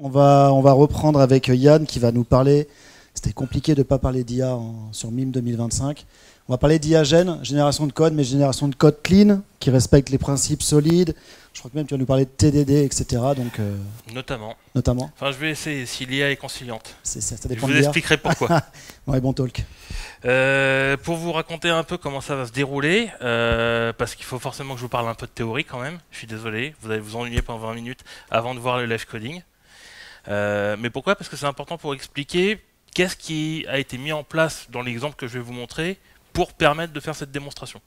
On va reprendre avec Yann qui va nous parler. C'était compliqué de ne pas parler d'IA sur MIME 2025. On va parler d'IA-Gen, génération de code, mais génération de code clean, qui respecte les principes solides. Je crois que même tu vas nous parler de TDD, etc. Donc, Notamment. Enfin, je vais essayer si l'IA est conciliante. Ça je dépend vous expliquerai pourquoi. Ouais, bon talk. Pour vous raconter un peu comment ça va se dérouler, parce qu'il faut forcément que je vous parle un peu de théorie quand même. Je suis désolé, vous allez vous ennuyer pendant 20 minutes avant de voir le live coding. Mais pourquoi? Parce que c'est important pour expliquer qu'est-ce qui a été mis en place dans l'exemple que je vais vous montrer pour permettre de faire cette démonstration.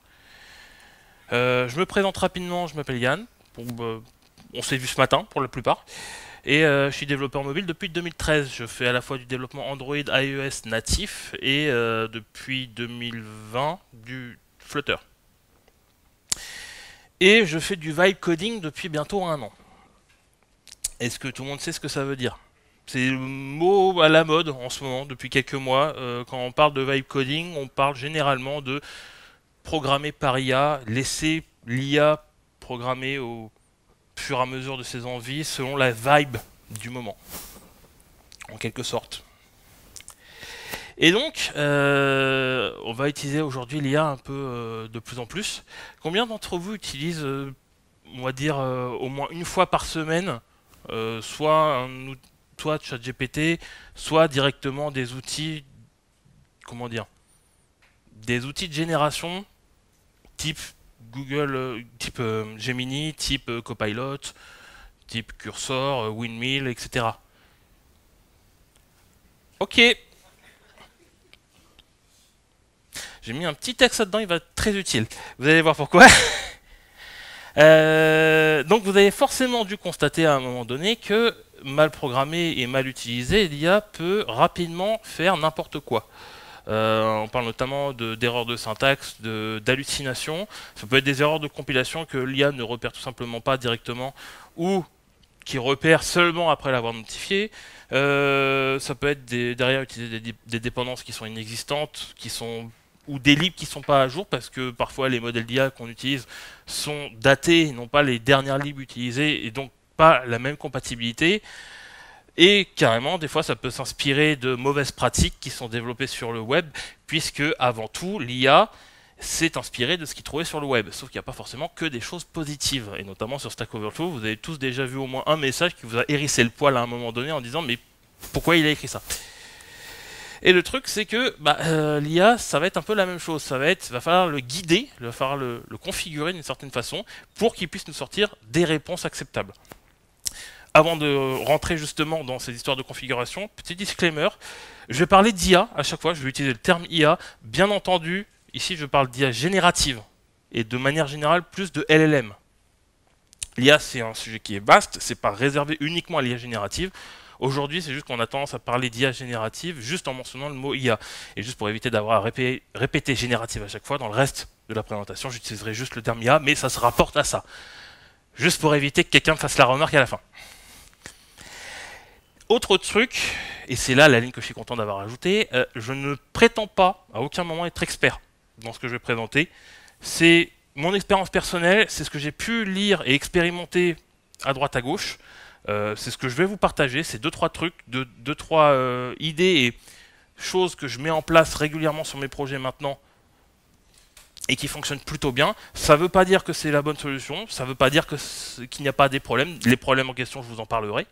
Je me présente rapidement, je m'appelle Yann. On s'est vu ce matin pour la plupart. Et je suis développeur mobile depuis 2013. Je fais à la fois du développement Android, iOS natif et depuis 2020 du Flutter. Et je fais du vibe coding depuis bientôt 1 an. Est-ce que tout le monde sait ce que ça veut dire? C'est le mot à la mode en ce moment, depuis quelques mois. Quand on parle de vibe coding, on parle généralement de programmer par IA, laisser l'IA programmer au fur et à mesure de ses envies, selon la vibe du moment, en quelque sorte. Et donc, on va utiliser aujourd'hui l'IA un peu de plus en plus. Combien d'entre vous utilisent, on va dire, au moins une fois par semaine, soit ChatGPT, soit directement des outils, comment dire, des outils de génération type Google, type Gemini, type Copilot, type Cursor, Windmill, etc. Ok. J'ai mis un petit texte là-dedans, il va être très utile. Vous allez voir pourquoi. Donc vous avez forcément dû constater à un moment donné que mal programmé et mal utilisé, l'IA peut rapidement faire n'importe quoi. On parle notamment d'erreurs de syntaxe, d'hallucinations. Ça peut être des erreurs de compilation que l'IA ne repère tout simplement pas directement ou qui repère seulement après l'avoir notifié. Ça peut être derrière utiliser des dépendances qui sont inexistantes, ou des libs qui ne sont pas à jour, parce que parfois les modèles d'IA qu'on utilise sont datés, n'ont pas les dernières libs utilisées, et donc pas la même compatibilité. Et carrément, des fois, ça peut s'inspirer de mauvaises pratiques qui sont développées sur le web, puisque avant tout, l'IA s'est inspirée de ce qu'il trouvait sur le web. Sauf qu'il n'y a pas forcément que des choses positives. Et notamment sur Stack Overflow, vous avez tous déjà vu au moins un message qui vous a hérissé le poil à un moment donné en disant « mais pourquoi il a écrit ça ?» Et le truc, c'est que l'IA, ça va être un peu la même chose. Va falloir le guider, il va falloir le configurer d'une certaine façon pour qu'il puisse nous sortir des réponses acceptables. Avant de rentrer justement dans ces histoires de configuration, petit disclaimer, je vais parler d'IA à chaque fois, je vais utiliser le terme IA. Bien entendu, ici je parle d'IA générative et de manière générale plus de LLM. L'IA, c'est un sujet qui est vaste, c'est pas réservé uniquement à l'IA générative. Aujourd'hui, c'est juste qu'on a tendance à parler d'IA générative juste en mentionnant le mot IA. Et juste pour éviter d'avoir à répéter générative à chaque fois, dans le reste de la présentation, j'utiliserai juste le terme IA, mais ça se rapporte à ça. Juste pour éviter que quelqu'un me fasse la remarque à la fin. Autre truc, et c'est là la ligne que je suis content d'avoir ajoutée, je ne prétends pas à aucun moment être expert dans ce que je vais présenter. C'est mon expérience personnelle, c'est ce que j'ai pu lire et expérimenter à droite à gauche. C'est ce que je vais vous partager, c'est 2-3 trucs, 2-3 idées et choses que je mets en place régulièrement sur mes projets maintenant et qui fonctionnent plutôt bien. Ça ne veut pas dire que c'est la bonne solution, ça ne veut pas dire qu'il n'y a pas des problèmes. Les problèmes en question, je vous en parlerai.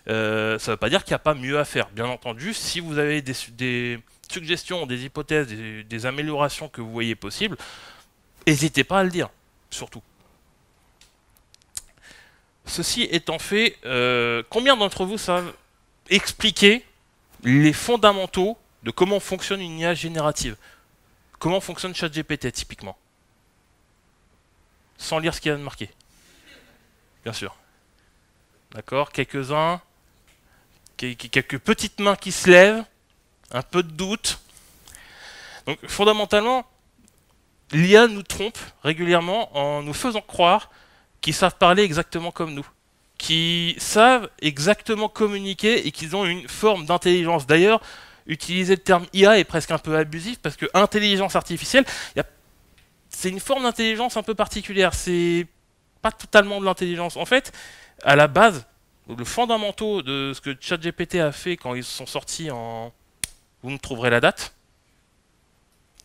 Ça ne veut pas dire qu'il n'y a pas mieux à faire. Bien entendu, si vous avez des suggestions, des hypothèses, des améliorations que vous voyez possibles, n'hésitez pas à le dire, surtout. Ceci étant fait, combien d'entre vous savent expliquer les fondamentaux de comment fonctionne une IA générative? Comment fonctionne ChatGPT typiquement? Sans lire ce qu'il y a de marqué. Bien sûr. D'accord, quelques-uns. Quelques petites mains qui se lèvent. Un peu de doute. Donc fondamentalement, l'IA nous trompe régulièrement en nous faisant croire qu'ils savent parler exactement comme nous, qui savent exactement communiquer et qu'ils ont une forme d'intelligence. D'ailleurs, utiliser le terme IA est presque un peu abusif parce que intelligence artificielle, c'est une forme d'intelligence un peu particulière. C'est pas totalement de l'intelligence. En fait, à la base, le fondamentaux de ce que ChatGPT a fait quand ils sont sortis en... Vous me trouverez la date.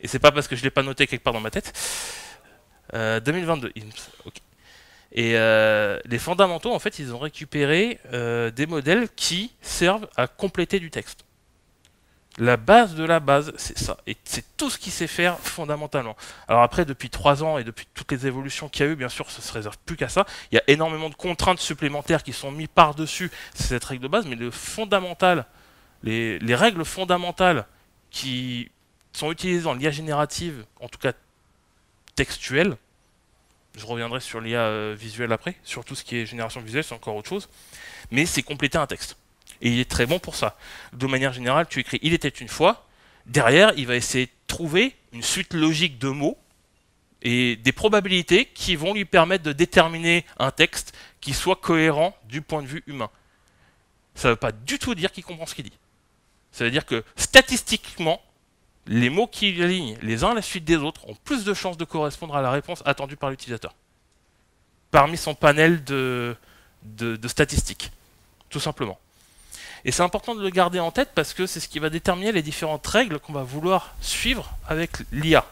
Et c'est pas parce que je l'ai pas noté quelque part dans ma tête. 2022. Okay. Et les fondamentaux, en fait, ils ont récupéré des modèles qui servent à compléter du texte. La base de la base, c'est ça. Et c'est tout ce qu'il sait faire fondamentalement. Alors après, depuis 3 ans et depuis toutes les évolutions qu'il y a eu, bien sûr, ça ne se réserve plus qu'à ça. Il y a énormément de contraintes supplémentaires qui sont mises par-dessus cette règle de base, mais le fondamental, les règles fondamentales qui sont utilisées dans l'IA générative, en tout cas textuelle, je reviendrai sur l'IA visuelle après, sur tout ce qui est génération visuelle, c'est encore autre chose, mais c'est compléter un texte. Et il est très bon pour ça. De manière générale, tu écris « il était une fois », derrière, il va essayer de trouver une suite logique de mots et des probabilités qui vont lui permettre de déterminer un texte qui soit cohérent du point de vue humain. Ça ne veut pas du tout dire qu'il comprend ce qu'il dit. Ça veut dire que, statistiquement, les mots qu'il aligne les uns à la suite des autres ont plus de chances de correspondre à la réponse attendue par l'utilisateur. Parmi son panel de statistiques, tout simplement. Et c'est important de le garder en tête parce que c'est ce qui va déterminer les différentes règles qu'on va vouloir suivre avec l'IA.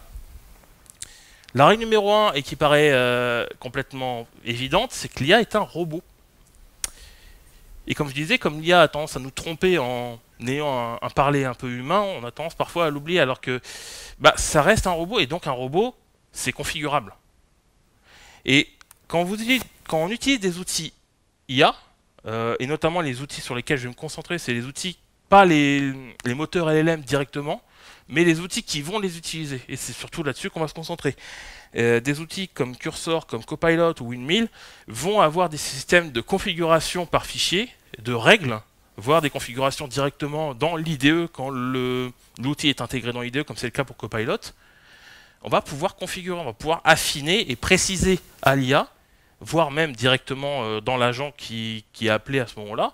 La règle numéro 1, et qui paraît complètement évidente, c'est que l'IA est un robot. Et comme je disais, comme l'IA a tendance à nous tromper en ayant un parler un peu humain, on a tendance parfois à l'oublier alors que ça reste un robot, et donc un robot, c'est configurable. Et quand on utilise des outils IA, et notamment les outils sur lesquels je vais me concentrer, c'est les outils, pas les moteurs LLM directement, mais les outils qui vont les utiliser. Et c'est surtout là-dessus qu'on va se concentrer. Des outils comme Cursor, comme Copilot ou Windmill vont avoir des systèmes de configuration par fichier, de règles, voire des configurations directement dans l'IDE quand l'outil est intégré dans l'IDE, comme c'est le cas pour Copilot. On va pouvoir configurer, on va pouvoir affiner et préciser à l'IA, voire même directement dans l'agent qui est appelé à ce moment-là,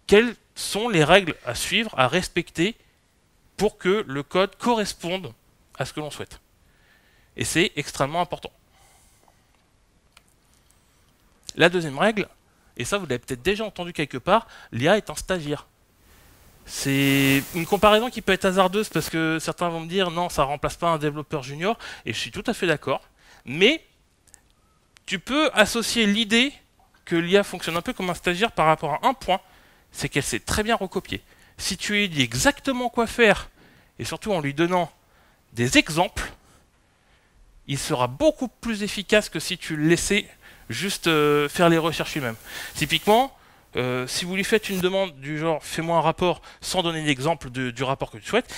quelles sont les règles à suivre, à respecter, pour que le code corresponde à ce que l'on souhaite. Et c'est extrêmement important. La deuxième règle, et ça vous l'avez peut-être déjà entendu quelque part, l'IA est un stagiaire. C'est une comparaison qui peut être hasardeuse parce que certains vont me dire non, ça ne remplace pas un développeur junior, et je suis tout à fait d'accord, mais tu peux associer l'idée que l'IA fonctionne un peu comme un stagiaire par rapport à un point, c'est qu'elle sait très bien recopier. Si tu lui dis exactement quoi faire, et surtout en lui donnant des exemples, il sera beaucoup plus efficace que si tu le laissais juste faire les recherches lui-même. Typiquement, si vous lui faites une demande du genre « fais-moi un rapport » sans donner d'exemple du rapport que tu souhaites,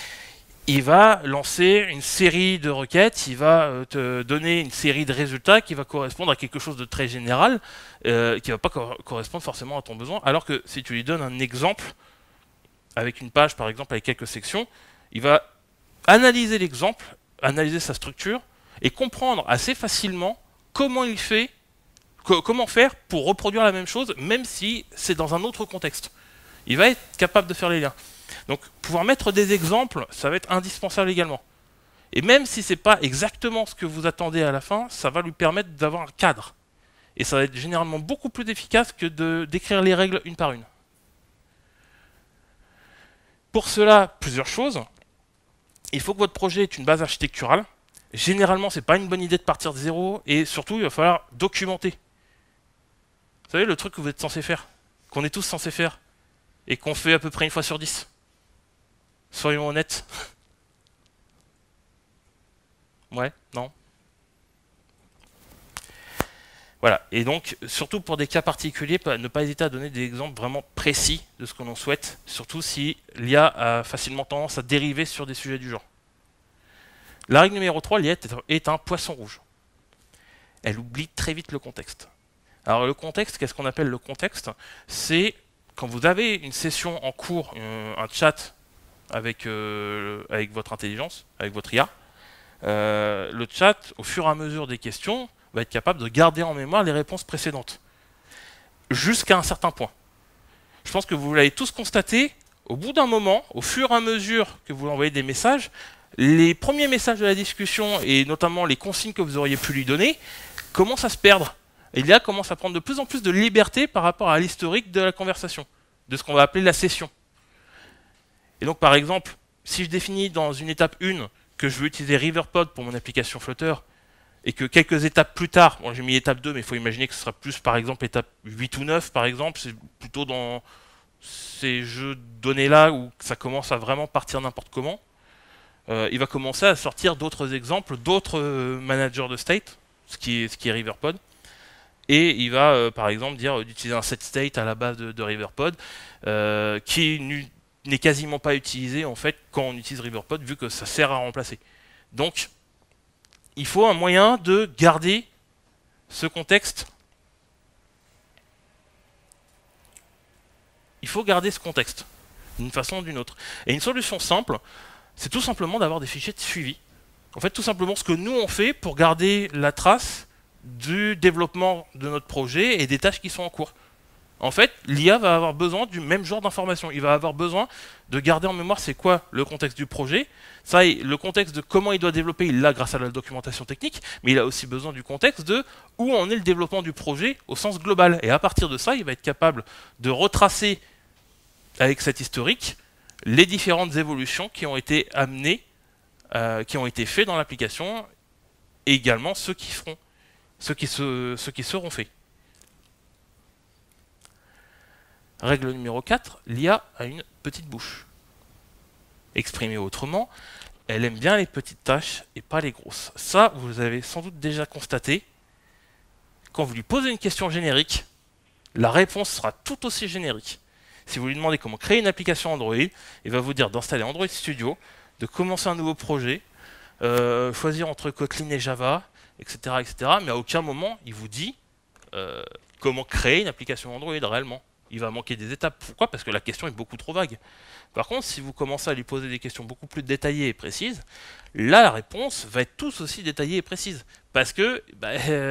il va lancer une série de requêtes, il va te donner une série de résultats qui va correspondre à quelque chose de très général, qui ne va pas correspondre forcément à ton besoin, alors que si tu lui donnes un exemple, avec une page par exemple, avec quelques sections, il va analyser l'exemple, analyser sa structure, et comprendre assez facilement comment il fait, comment faire pour reproduire la même chose, même si c'est dans un autre contexte. Il va être capable de faire les liens. Donc, pouvoir mettre des exemples, ça va être indispensable également. Et même si ce n'est pas exactement ce que vous attendez à la fin, ça va lui permettre d'avoir un cadre. Et ça va être généralement beaucoup plus efficace que d'écrire les règles une par une. Pour cela, plusieurs choses. Il faut que votre projet ait une base architecturale. Généralement, ce n'est pas une bonne idée de partir de zéro. Et surtout, il va falloir documenter. Vous savez, le truc que vous êtes censé faire, qu'on est tous censés faire, et qu'on fait à peu près 1 fois sur 10. Soyons honnêtes. Ouais, non. Voilà, et donc, surtout pour des cas particuliers, ne pas hésiter à donner des exemples vraiment précis de ce que l'on souhaite, surtout si l'IA a facilement tendance à dériver sur des sujets du genre. La règle numéro 3, l'IA est un poisson rouge. Elle oublie très vite le contexte. Alors le contexte, qu'est-ce qu'on appelle le contexte? C'est quand vous avez une session en cours, un chat avec votre intelligence, avec votre IA, le chat, au fur et à mesure des questions, va être capable de garder en mémoire les réponses précédentes. Jusqu'à un certain point. Je pense que vous l'avez tous constaté, au bout d'un moment, au fur et à mesure que vous envoyez des messages, les premiers messages de la discussion, et notamment les consignes que vous auriez pu lui donner, commencent à se perdre. Et l'IA commence à prendre de plus en plus de liberté par rapport à l'historique de la conversation, de ce qu'on va appeler la session. Et donc, par exemple, si je définis dans une étape 1 que je veux utiliser Riverpod pour mon application Flutter, et que quelques étapes plus tard, bon, j'ai mis étape 2, mais il faut imaginer que ce sera plus, par exemple, étape 8 ou 9, par exemple, c'est plutôt dans ces jeux de données-là où ça commence à vraiment partir n'importe comment, il va commencer à sortir d'autres exemples, d'autres managers de state, ce qui est Riverpod, et il va, par exemple, dire d'utiliser un set state à la base de Riverpod, qui n'est quasiment pas utilisé, en fait, quand on utilise Riverpod, vu que ça sert à remplacer. Donc, il faut un moyen de garder ce contexte. Il faut garder ce contexte, d'une façon ou d'une autre. Et une solution simple, c'est tout simplement d'avoir des fichiers de suivi. En fait, tout simplement ce que nous on fait pour garder la trace du développement de notre projet et des tâches qui sont en cours. En fait, l'IA va avoir besoin du même genre d'informations. Il va avoir besoin de garder en mémoire c'est quoi le contexte du projet. Ça, le contexte de comment il doit développer, il l'a grâce à la documentation technique, mais il a aussi besoin du contexte de où en est le développement du projet au sens global. Et à partir de ça, il va être capable de retracer avec cet historique les différentes évolutions qui ont été amenées, qui ont été faites dans l'application, et également ceux qui seront faits. Règle numéro 4, l'IA a une petite bouche. Exprimé autrement, elle aime bien les petites tâches et pas les grosses. Ça, vous avez sans doute déjà constaté. Quand vous lui posez une question générique, la réponse sera tout aussi générique. Si vous lui demandez comment créer une application Android, il va vous dire d'installer Android Studio, de commencer un nouveau projet, choisir entre Kotlin et Java, etc., etc. Mais à aucun moment, il vous dit comment créer une application Android réellement. Il va manquer des étapes. Pourquoi? Parce que la question est beaucoup trop vague. Par contre, si vous commencez à lui poser des questions beaucoup plus détaillées et précises, là, la réponse va être tout aussi détaillée et précise. Parce que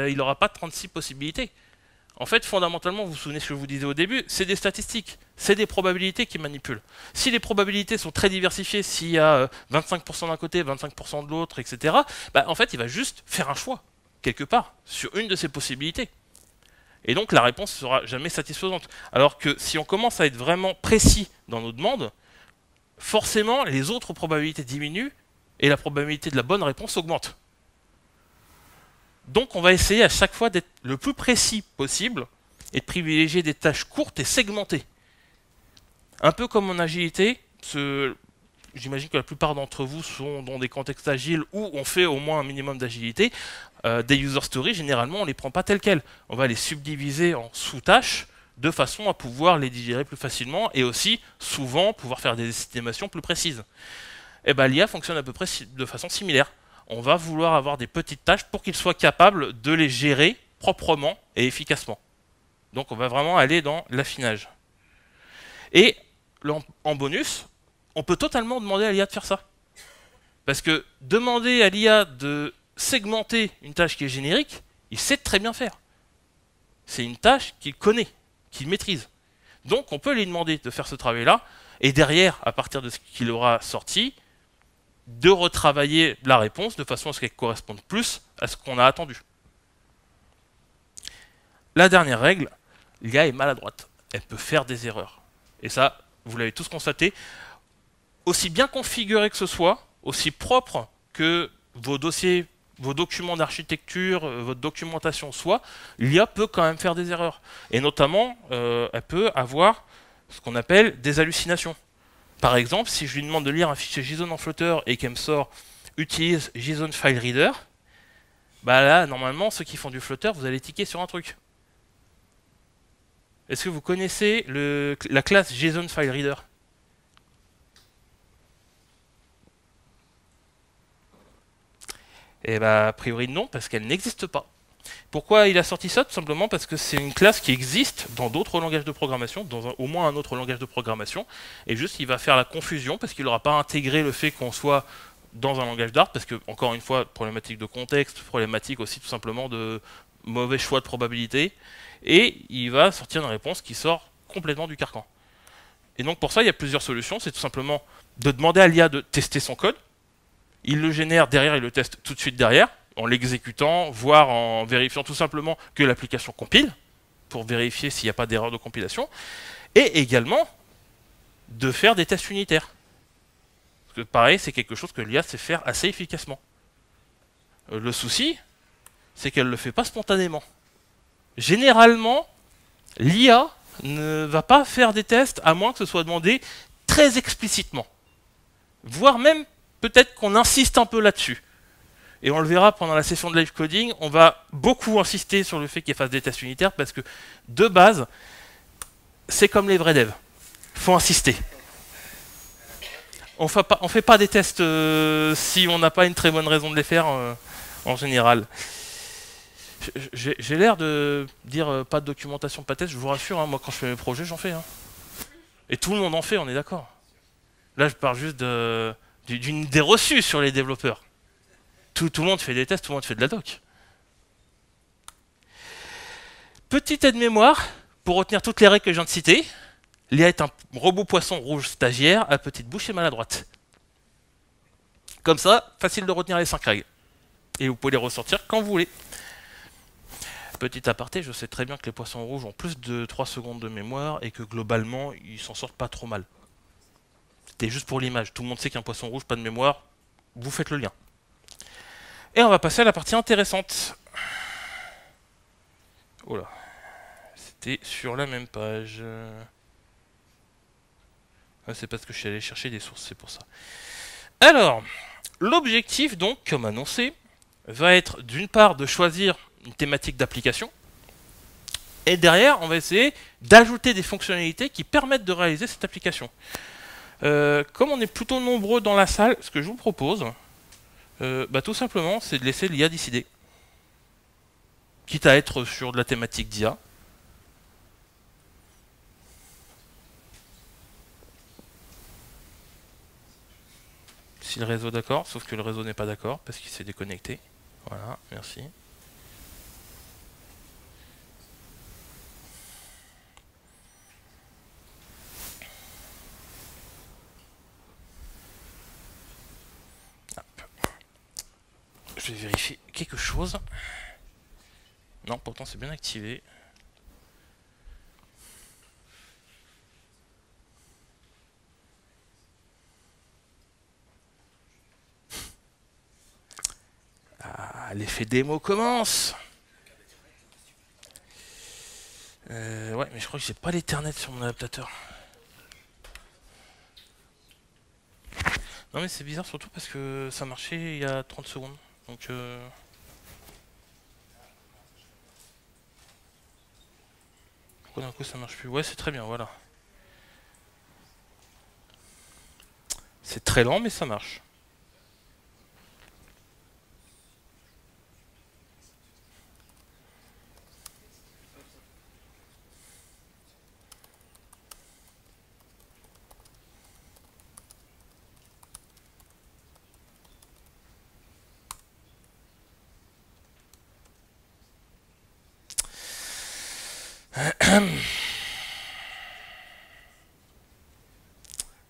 il n'aura pas 36 possibilités. En fait, fondamentalement, vous vous souvenez ce que je vous disais au début, c'est des statistiques, c'est des probabilités qui manipulent. Si les probabilités sont très diversifiées, s'il y a 25% d'un côté, 25% de l'autre, etc., en fait, il va juste faire un choix, quelque part, sur une de ces possibilités. Et donc, la réponse ne sera jamais satisfaisante. Alors que si on commence à être vraiment précis dans nos demandes, forcément, les autres probabilités diminuent et la probabilité de la bonne réponse augmente. Donc on va essayer à chaque fois d'être le plus précis possible et de privilégier des tâches courtes et segmentées. Un peu comme en agilité, j'imagine que la plupart d'entre vous sont dans des contextes agiles où on fait au moins un minimum d'agilité. Des user stories, généralement, on ne les prend pas telles quelles. On va les subdiviser en sous-tâches de façon à pouvoir les digérer plus facilement et aussi, souvent, pouvoir faire des estimations plus précises. Et l'IA fonctionne à peu près de façon similaire. On va vouloir avoir des petites tâches pour qu'il soit capable de les gérer proprement et efficacement. Donc on va vraiment aller dans l'affinage. Et en bonus, on peut totalement demander à l'IA de faire ça. Parce que demander à l'IA de segmenter une tâche qui est générique, il sait très bien faire. C'est une tâche qu'il connaît, qu'il maîtrise. Donc on peut lui demander de faire ce travail-là, et derrière, à partir de ce qu'il aura sorti, de retravailler la réponse de façon à ce qu'elle corresponde plus à ce qu'on a attendu. La dernière règle, l'IA est maladroite. Elle peut faire des erreurs. Et ça, vous l'avez tous constaté. Aussi bien configuré que ce soit, aussi propre que vos dossiers, vos documents d'architecture, votre documentation soit, l'IA peut quand même faire des erreurs. Et notamment, elle peut avoir ce qu'on appelle des hallucinations. Par exemple, si je lui demande de lire un fichier JSON en Flutter et qu'elle me sort « utilise JSON File Reader », là, normalement, ceux qui font du Flutter, vous allez tiquer sur un truc. Est-ce que vous connaissez la classe JSON File Reader? Eh bien, a priori non, parce qu'elle n'existe pas. Pourquoi il a sorti ça? Tout simplement parce que c'est une classe qui existe dans d'autres langages de programmation, dans au moins un autre langage de programmation, et juste il va faire la confusion parce qu'il n'aura pas intégré le fait qu'on soit dans un langage Dart, parce que, encore une fois, problématique de contexte, problématique aussi tout simplement de mauvais choix de probabilité, et il va sortir une réponse qui sort complètement du carcan. Et donc pour ça, il y a plusieurs solutions, c'est tout simplement de demander à l'IA de tester son code, il le génère, derrière il le teste tout de suite derrière. en l'exécutant, voire en vérifiant tout simplement que l'application compile, pour vérifier s'il n'y a pas d'erreur de compilation, et également de faire des tests unitaires. Parce que pareil, c'est quelque chose que l'IA sait faire assez efficacement. Le souci, c'est qu'elle ne le fait pas spontanément. Généralement, l'IA ne va pas faire des tests à moins que ce soit demandé très explicitement. Voire même, peut-être qu'on insiste un peu là-dessus. Et on le verra pendant la session de live coding, on va beaucoup insister sur le fait qu'elle fasse des tests unitaires parce que, de base, c'est comme les vrais devs. Il faut insister. On fait pas des tests si on n'a pas une très bonne raison de les faire en général. J'ai l'air de dire pas de documentation, pas de test, je vous rassure, hein, moi quand je fais mes projets, j'en fais. Hein. Et tout le monde en fait, on est d'accord. Là, je parle juste d'une idée reçue sur les développeurs. Tout le monde fait des tests, tout le monde fait de la doc. Petite aide-mémoire, pour retenir toutes les règles que je viens de citer. L'IA est un robot poisson rouge stagiaire à petite bouche et maladroite. Comme ça, facile de retenir les 5 règles. Et vous pouvez les ressortir quand vous voulez. Petit aparté, je sais très bien que les poissons rouges ont plus de 3 secondes de mémoire et que globalement, ils s'en sortent pas trop mal. C'était juste pour l'image. Tout le monde sait qu'un poisson rouge, pas de mémoire. Vous faites le lien. Et on va passer à la partie intéressante. Oh là. C'était sur la même page. Ah, c'est parce que je suis allé chercher des sources, c'est pour ça. Alors, l'objectif donc, comme annoncé, va être d'une part de choisir une thématique d'application, et derrière, on va essayer d'ajouter des fonctionnalités qui permettent de réaliser cette application. Comme on est plutôt nombreux dans la salle, ce que je vous propose, tout simplement, c'est de laisser l'IA décider. Quitte à être sur de la thématique d'IA. Si le réseau est d'accord, sauf que le réseau n'est pas d'accord parce qu'il s'est déconnecté. Voilà, merci. Hop. Je vais vérifier quelque chose. Non, pourtant c'est bien activé. L'effet démo commence. Ouais, mais je crois que j'ai pas l'Ethernet sur mon adaptateur. Non mais c'est bizarre surtout parce que ça marchait il y a 30 secondes. Donc pourquoi d'un coup ça marche plus? Ouais, c'est très bien, voilà. C'est très lent mais ça marche.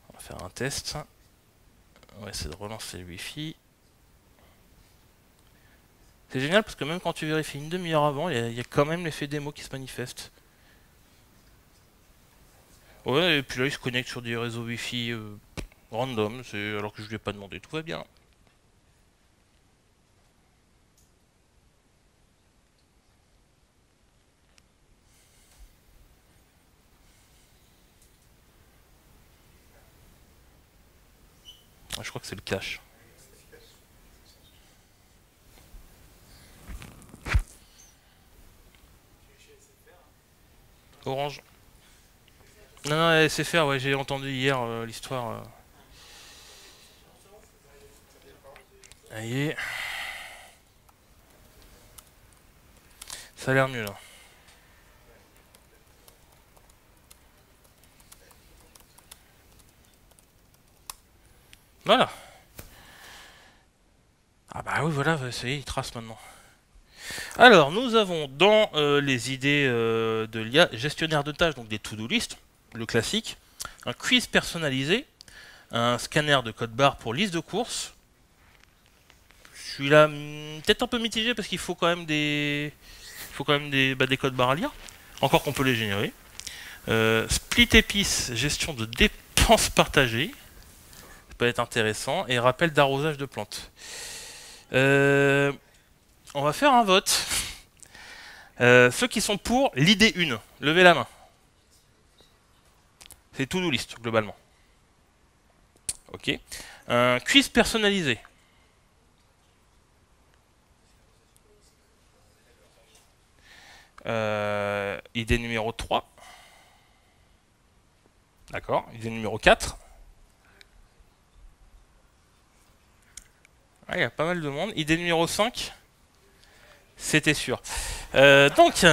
On va faire un test. On va essayer de relancer le Wi-Fi. C'est génial parce que même quand tu vérifies une demi-heure avant, il y a quand même l'effet démo qui se manifeste. Ouais, et puis là il se connecte sur des réseaux Wi-Fi random, alors que je lui ai pas demandé, tout va bien. Je crois que c'est le cache. Orange. Non, non, SFR, ouais, j'ai entendu hier l'histoire. Ça y est. Ça a l'air mieux là. Voilà. Ah bah oui, voilà, ça y est, il trace maintenant. Alors, nous avons dans les idées de l'IA, gestionnaire de tâches, donc des to-do list, le classique, un quiz personnalisé, un scanner de code barre pour liste de courses, Je suis là peut-être un peu mitigé parce qu'il faut quand même des codes barres à lire. Encore qu'on peut les générer. Split épice, gestion de dépenses partagées. Ça peut être intéressant. Et rappel d'arrosage de plantes. On va faire un vote. Ceux qui sont pour l'idée 1, levez la main. C'est to-do list, globalement. Ok. Quiz personnalisé. Idée numéro 3. D'accord. Idée numéro 4. Il y a pas mal de monde. Idée numéro 5. C'était sûr. Donc...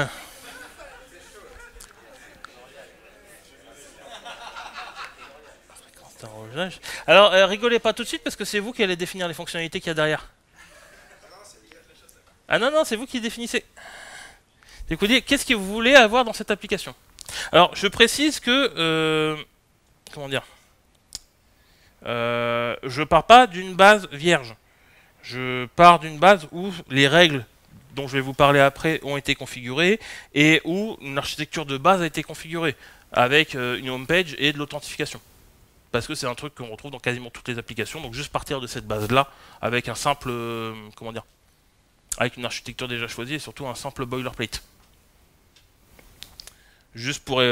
Alors, rigolez pas tout de suite parce que c'est vous qui allez définir les fonctionnalités qu'il y a derrière. Ah non, non, c'est vous qui définissez. Écoutez, qu'est-ce que vous voulez avoir dans cette application? Alors, je précise que... comment dire, je pars pas d'une base vierge. Je pars d'une base où les règles dont je vais vous parler après ont été configurées et où une architecture de base a été configurée avec une home page et de l'authentification. Parce que c'est un truc qu'on retrouve dans quasiment toutes les applications. Donc juste partir de cette base-là avec un simple... comment dire, avec une architecture déjà choisie et surtout un simple boilerplate. Juste pour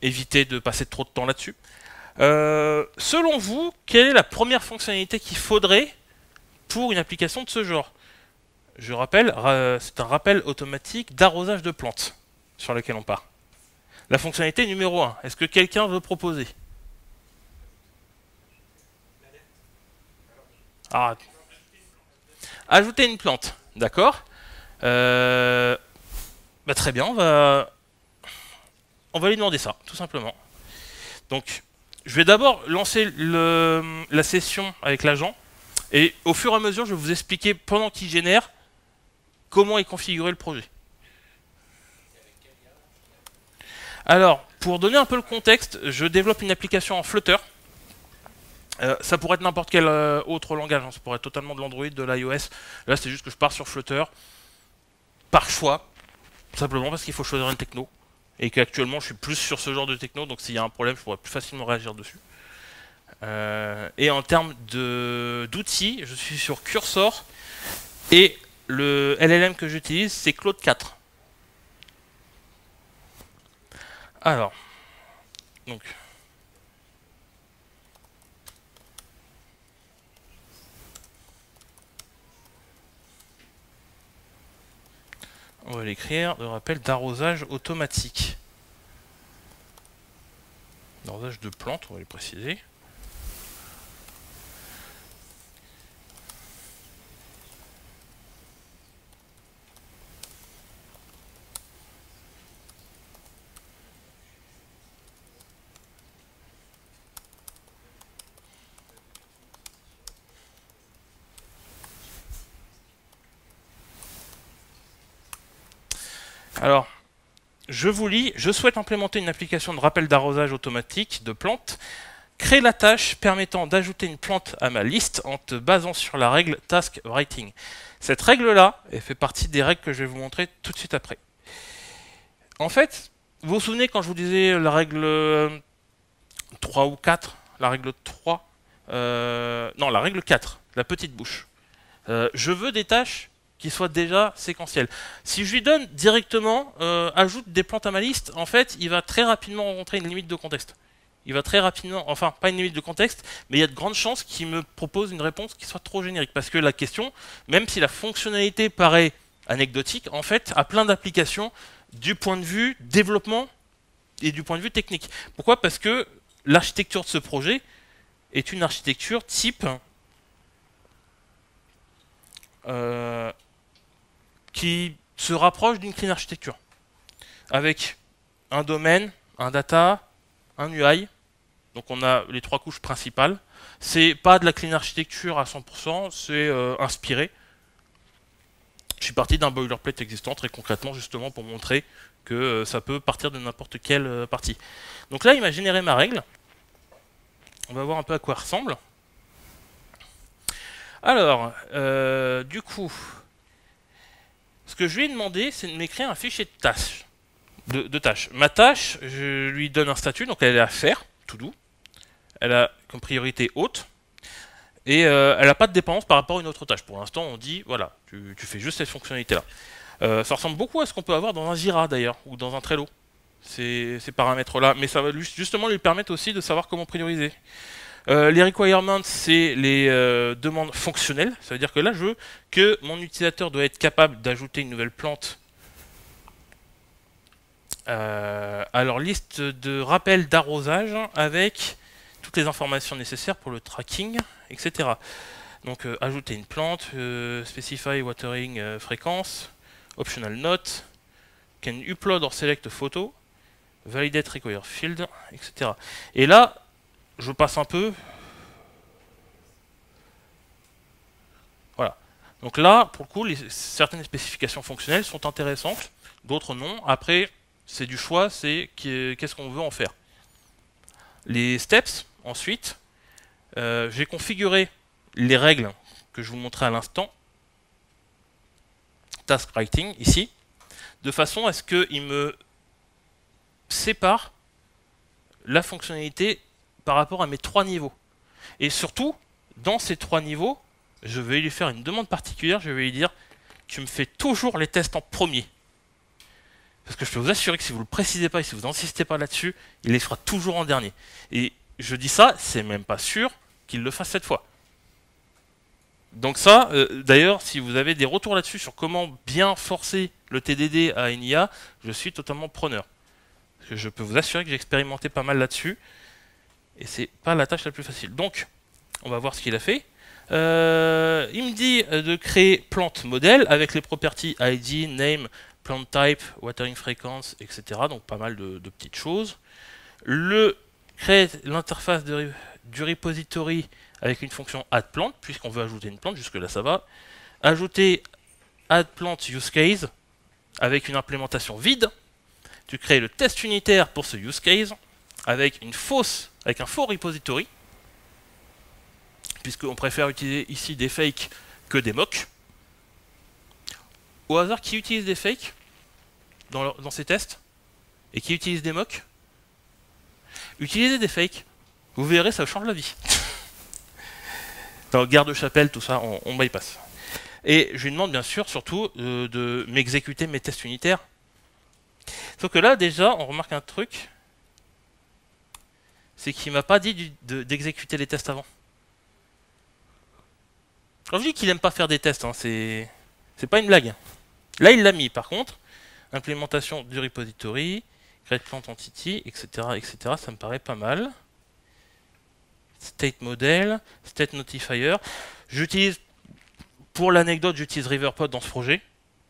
éviter de passer trop de temps là-dessus. Selon vous, quelle est la première fonctionnalité qu'il faudrait pour une application de ce genre? Je rappelle, c'est un rappel automatique d'arrosage de plantes sur lequel on part. La fonctionnalité numéro 1, est-ce que quelqu'un veut proposer? Ajouter une plante, d'accord. Très bien, on va lui demander ça, tout simplement. Donc, je vais d'abord lancer la session avec l'agent, et au fur et à mesure, je vais vous expliquer, pendant qu'il génère, comment est configuré le projet. Alors, pour donner un peu le contexte, je développe une application en Flutter. Ça pourrait être n'importe quel autre langage, hein. Ça pourrait être totalement de l'Android, de l'iOS. Là, c'est juste que je pars sur Flutter, par choix, simplement parce qu'il faut choisir une techno. Et qu'actuellement, je suis plus sur ce genre de techno, donc s'il y a un problème, je pourrais plus facilement réagir dessus. Et en termes d'outils, je suis sur Cursor, et le LLM que j'utilise, c'est Claude 4. Alors, donc... on va l'écrire, de rappel d'arrosage automatique. Arrosage de plantes, on va les préciser. Alors, je vous lis, je souhaite implémenter une application de rappel d'arrosage automatique de plantes. Crée la tâche permettant d'ajouter une plante à ma liste en te basant sur la règle Task Writing. Cette règle-là, elle fait partie des règles que je vais vous montrer tout de suite après. En fait, vous vous souvenez quand je vous disais la règle 3 ou 4, la règle 3, non, la règle 4, la petite bouche. Je veux des tâches qui soient déjà séquentielles. Si je lui donne directement ajoute des plantes à ma liste, en fait, il va très rapidement rencontrer une limite de contexte. Il va très rapidement, enfin, pas une limite de contexte, mais il y a de grandes chances qu'il me propose une réponse qui soit trop générique. Parce que la question, même si la fonctionnalité paraît anecdotique, en fait, a plein d'applications du point de vue développement et du point de vue technique. Pourquoi? Parce que l'architecture de ce projet est une architecture type qui se rapproche d'une clean architecture, avec un domaine, un data, un UI. Donc on a les trois couches principales. C'est pas de la clean architecture à 100%, c'est inspiré. Je suis parti d'un boilerplate existant très concrètement justement pour montrer que ça peut partir de n'importe quelle partie. Donc là il m'a généré ma règle. On va voir un peu à quoi elle ressemble. Alors, du coup, ce que je lui ai demandé, c'est de m'écrire un fichier de tâches. De tâches. Ma tâche, je lui donne un statut, donc elle est à faire, to do. Elle a comme priorité haute. Et elle n'a pas de dépendance par rapport à une autre tâche. Pour l'instant, on dit, voilà, tu fais juste cette fonctionnalité-là. Ça ressemble beaucoup à ce qu'on peut avoir dans un Jira d'ailleurs, ou dans un Trello. Ces paramètres-là. Mais ça va justement lui permettre aussi de savoir comment prioriser. Les requirements, c'est les demandes fonctionnelles. Ça veut dire que là, je veux que mon utilisateur doit être capable d'ajouter une nouvelle plante à leur liste de rappels d'arrosage avec toutes les informations nécessaires pour le tracking, etc. Donc ajouter une plante, specify watering fréquence, optional note, can upload or select photo, validate require field, etc. Et là, je passe un peu. Voilà. Donc là, pour le coup, certaines spécifications fonctionnelles sont intéressantes, d'autres non. Après, c'est du choix, c'est qu'est-ce qu'on veut en faire. Les steps, ensuite, j'ai configuré les règles que je vous montrais à l'instant, task writing, ici, de façon à ce qu'il me sépare la fonctionnalité par rapport à mes 3 niveaux. Et surtout, dans ces 3 niveaux, je vais lui faire une demande particulière, je vais lui dire, tu me fais toujours les tests en premier. Parce que je peux vous assurer que si vous ne le précisez pas et si vous n'insistez pas là-dessus, il les fera toujours en dernier. Et je dis ça, c'est même pas sûr qu'il le fasse cette fois. Donc ça, d'ailleurs, si vous avez des retours là-dessus sur comment bien forcer le TDD à une IA, je suis totalement preneur. Parce que je peux vous assurer que j'ai expérimenté pas mal là-dessus. Et c'est pas la tâche la plus facile. Donc, on va voir ce qu'il a fait. Il me dit de créer plante modèle avec les properties ID, name, plant type, watering frequency, etc. Donc pas mal de petites choses. Créer l'interface du repository avec une fonction add plant, puisqu'on veut ajouter une plante, jusque là ça va. Ajouter add plant use case avec une implémentation vide. Tu crées le test unitaire pour ce use case avec un faux repository, puisqu'on préfère utiliser ici des fakes que des mocks. Au hasard, qui utilise des fakes dans ces tests et qui utilise des mocks? Utilisez des fakes, vous verrez, ça change la vie. Dans garde-chapelle, tout ça, on bypass. Et je lui demande bien sûr, surtout, de m'exécuter mes tests unitaires. Sauf que là, déjà, on remarque un truc, c'est qu'il m'a pas dit d'exécuter les tests avant. Quand je dis qu'il aime pas faire des tests, hein, c'est pas une blague. Là, il l'a mis, par contre. Implémentation du repository, create plant entity, etc., etc. Ça me paraît pas mal. State model, state notifier. J'utilise, pour l'anecdote, j'utilise Riverpod dans ce projet.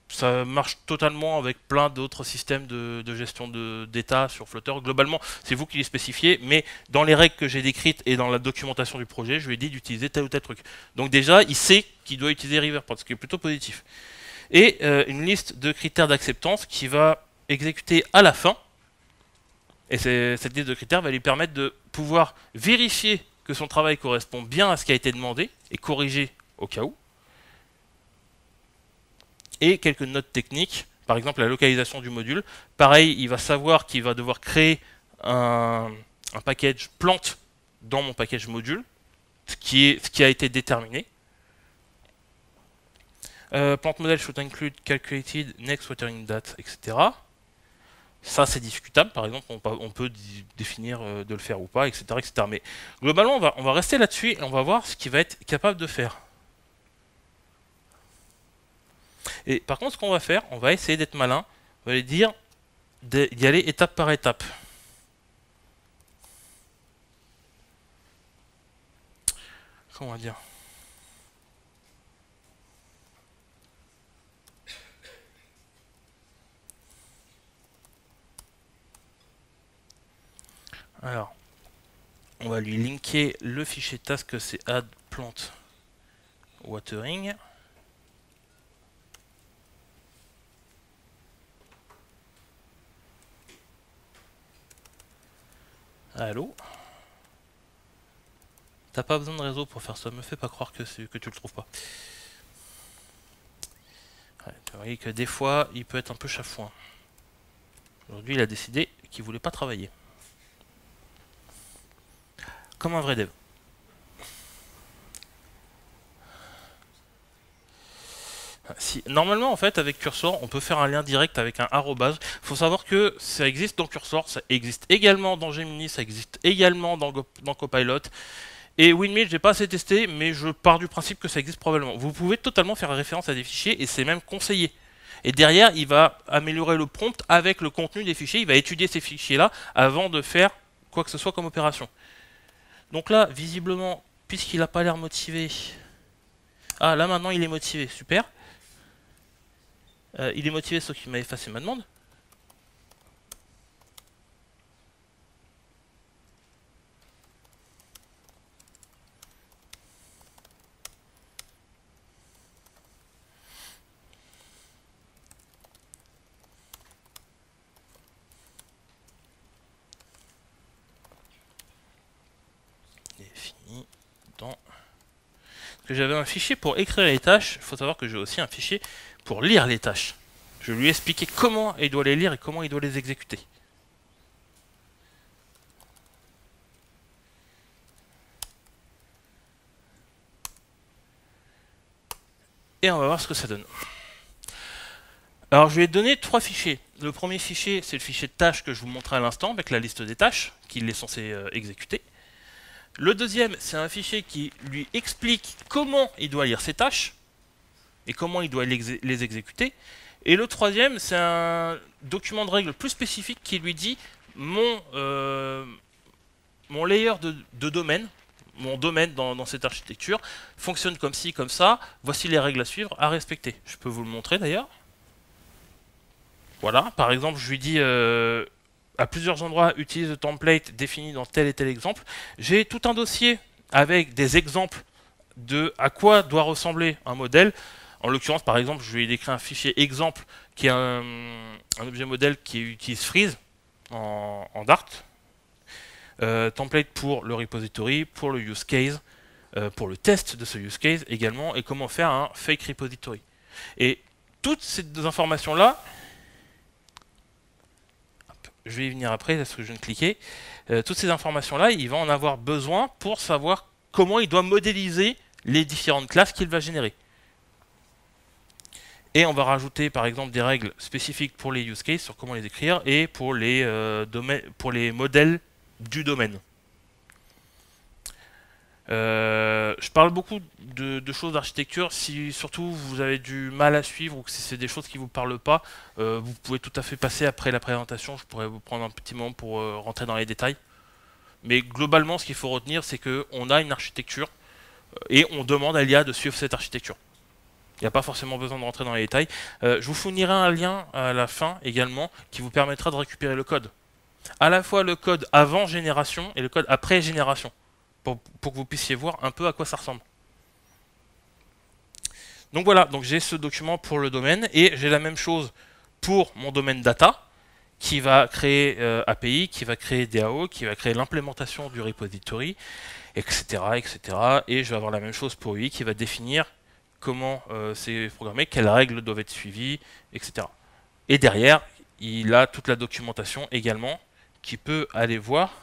Ça marche totalement avec plein d'autres systèmes de gestion d'état sur Flutter. Globalement, c'est vous qui les spécifiez, mais dans les règles que j'ai décrites et dans la documentation du projet, je lui ai dit d'utiliser tel ou tel truc. Donc déjà, il sait qu'il doit utiliser Riverpod, ce qui est plutôt positif. Et une liste de critères d'acceptance qui va exécuter à la fin. Et cette liste de critères va lui permettre de pouvoir vérifier que son travail correspond bien à ce qui a été demandé et corriger au cas où. Et quelques notes techniques, par exemple la localisation du module. Pareil, il va savoir qu'il va devoir créer un package plante dans mon package module, ce qui a été déterminé. Plant model should include calculated next watering date, etc. Ça, c'est discutable, par exemple, on peut définir de le faire ou pas, etc. etc. Mais globalement, on va rester là-dessus et on va voir ce qu'il va être capable de faire. Et par contre, ce qu'on va faire, on va essayer d'être malin, on va lui dire d'y aller étape par étape. Comment on va dire ? Alors, on va lui linker le fichier task, c'est add plant watering. Allô ? T'as pas besoin de réseau pour faire ça, me fais pas croire que tu le trouves pas. Ouais, vous voyez que des fois, il peut être un peu chafouin. Aujourd'hui, il a décidé qu'il voulait pas travailler. Comme un vrai dev. Si, normalement, en fait, avec Cursor, on peut faire un lien direct avec un arrobase. Il faut savoir que ça existe dans Cursor, ça existe également dans Gemini, ça existe également dans Copilot. Et Winmill, j'ai pas assez testé, mais je pars du principe que ça existe probablement. Vous pouvez totalement faire référence à des fichiers, et c'est même conseillé. Et derrière, il va améliorer le prompt avec le contenu des fichiers, il va étudier ces fichiers-là avant de faire quoi que ce soit comme opération. Donc là, visiblement, puisqu'il n'a pas l'air motivé... Ah, là maintenant, il est motivé, super. Il est motivé sauf qu'il m'a effacé ma demande. Il est fini dans... Parce que j'avais un fichier pour écrire les tâches, il faut savoir que j'ai aussi un fichier pour lire les tâches. Je lui ai expliqué comment il doit les lire et comment il doit les exécuter. Et on va voir ce que ça donne. Alors je lui ai donné 3 fichiers. Le premier fichier, c'est le fichier de tâches que je vous montrais à l'instant, avec la liste des tâches qu'il est censé exécuter. Le deuxième, c'est un fichier qui lui explique comment il doit lire ses tâches, et comment il doit les exécuter. Et le troisième, c'est un document de règles plus spécifique qui lui dit mon layer de domaine, mon domaine dans cette architecture, fonctionne comme ci, comme ça, voici les règles à suivre, à respecter. Je peux vous le montrer d'ailleurs. Voilà, par exemple, je lui dis à plusieurs endroits, utilise le template défini dans tel et tel exemple. J'ai tout un dossier avec des exemples de à quoi doit ressembler un modèle. En l'occurrence, par exemple, je lui ai décrit un fichier exemple qui est un objet modèle qui utilise Freeze en Dart. Template pour le repository, pour le use case, pour le test de ce use case également, et comment faire un fake repository. Et toutes ces informations-là, je vais y venir après parce que je viens de cliquer, toutes ces informations-là, il va en avoir besoin pour savoir comment il doit modéliser les différentes classes qu'il va générer. Et on va rajouter par exemple des règles spécifiques pour les use cases sur comment les écrire et pour les modèles du domaine. Je parle beaucoup de choses d'architecture. Si surtout vous avez du mal à suivre ou que si c'est des choses qui ne vous parlent pas, vous pouvez tout à fait passer après la présentation. Je pourrais vous prendre un petit moment pour rentrer dans les détails. Mais globalement, ce qu'il faut retenir, c'est qu'on a une architecture et on demande à l'IA de suivre cette architecture. Il n'y a pas forcément besoin de rentrer dans les détails. Je vous fournirai un lien à la fin également qui vous permettra de récupérer le code. À la fois le code avant génération et le code après génération. Pour que vous puissiez voir un peu à quoi ça ressemble. Donc voilà, donc j'ai ce document pour le domaine et j'ai la même chose pour mon domaine data qui va créer API, qui va créer DAO, qui va créer l'implémentation du repository, etc., etc. Et je vais avoir la même chose pour lui qui va définir comment c'est programmé, quelles règles doivent être suivies, etc. Et derrière, il a toute la documentation également qui peut aller voir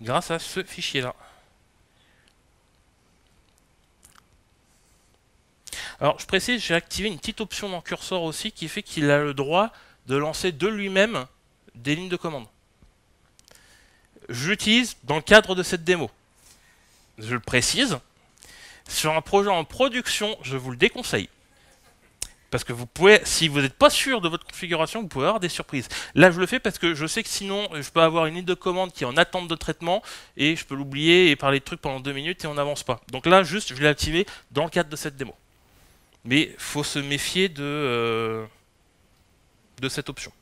grâce à ce fichier-là. Alors, je précise, j'ai activé une petite option dans Cursor aussi qui fait qu'il a le droit de lancer de lui-même des lignes de commande. Je l'utilise dans le cadre de cette démo. Je le précise. Sur un projet en production, je vous le déconseille. Parce que vous pouvez, si vous n'êtes pas sûr de votre configuration, vous pouvez avoir des surprises. Là, je le fais parce que je sais que sinon, je peux avoir une ligne de commande qui est en attente de traitement et je peux l'oublier et parler de trucs pendant 2 minutes et on n'avance pas. Donc là, juste, je l'ai activé dans le cadre de cette démo. Mais il faut se méfier de cette option.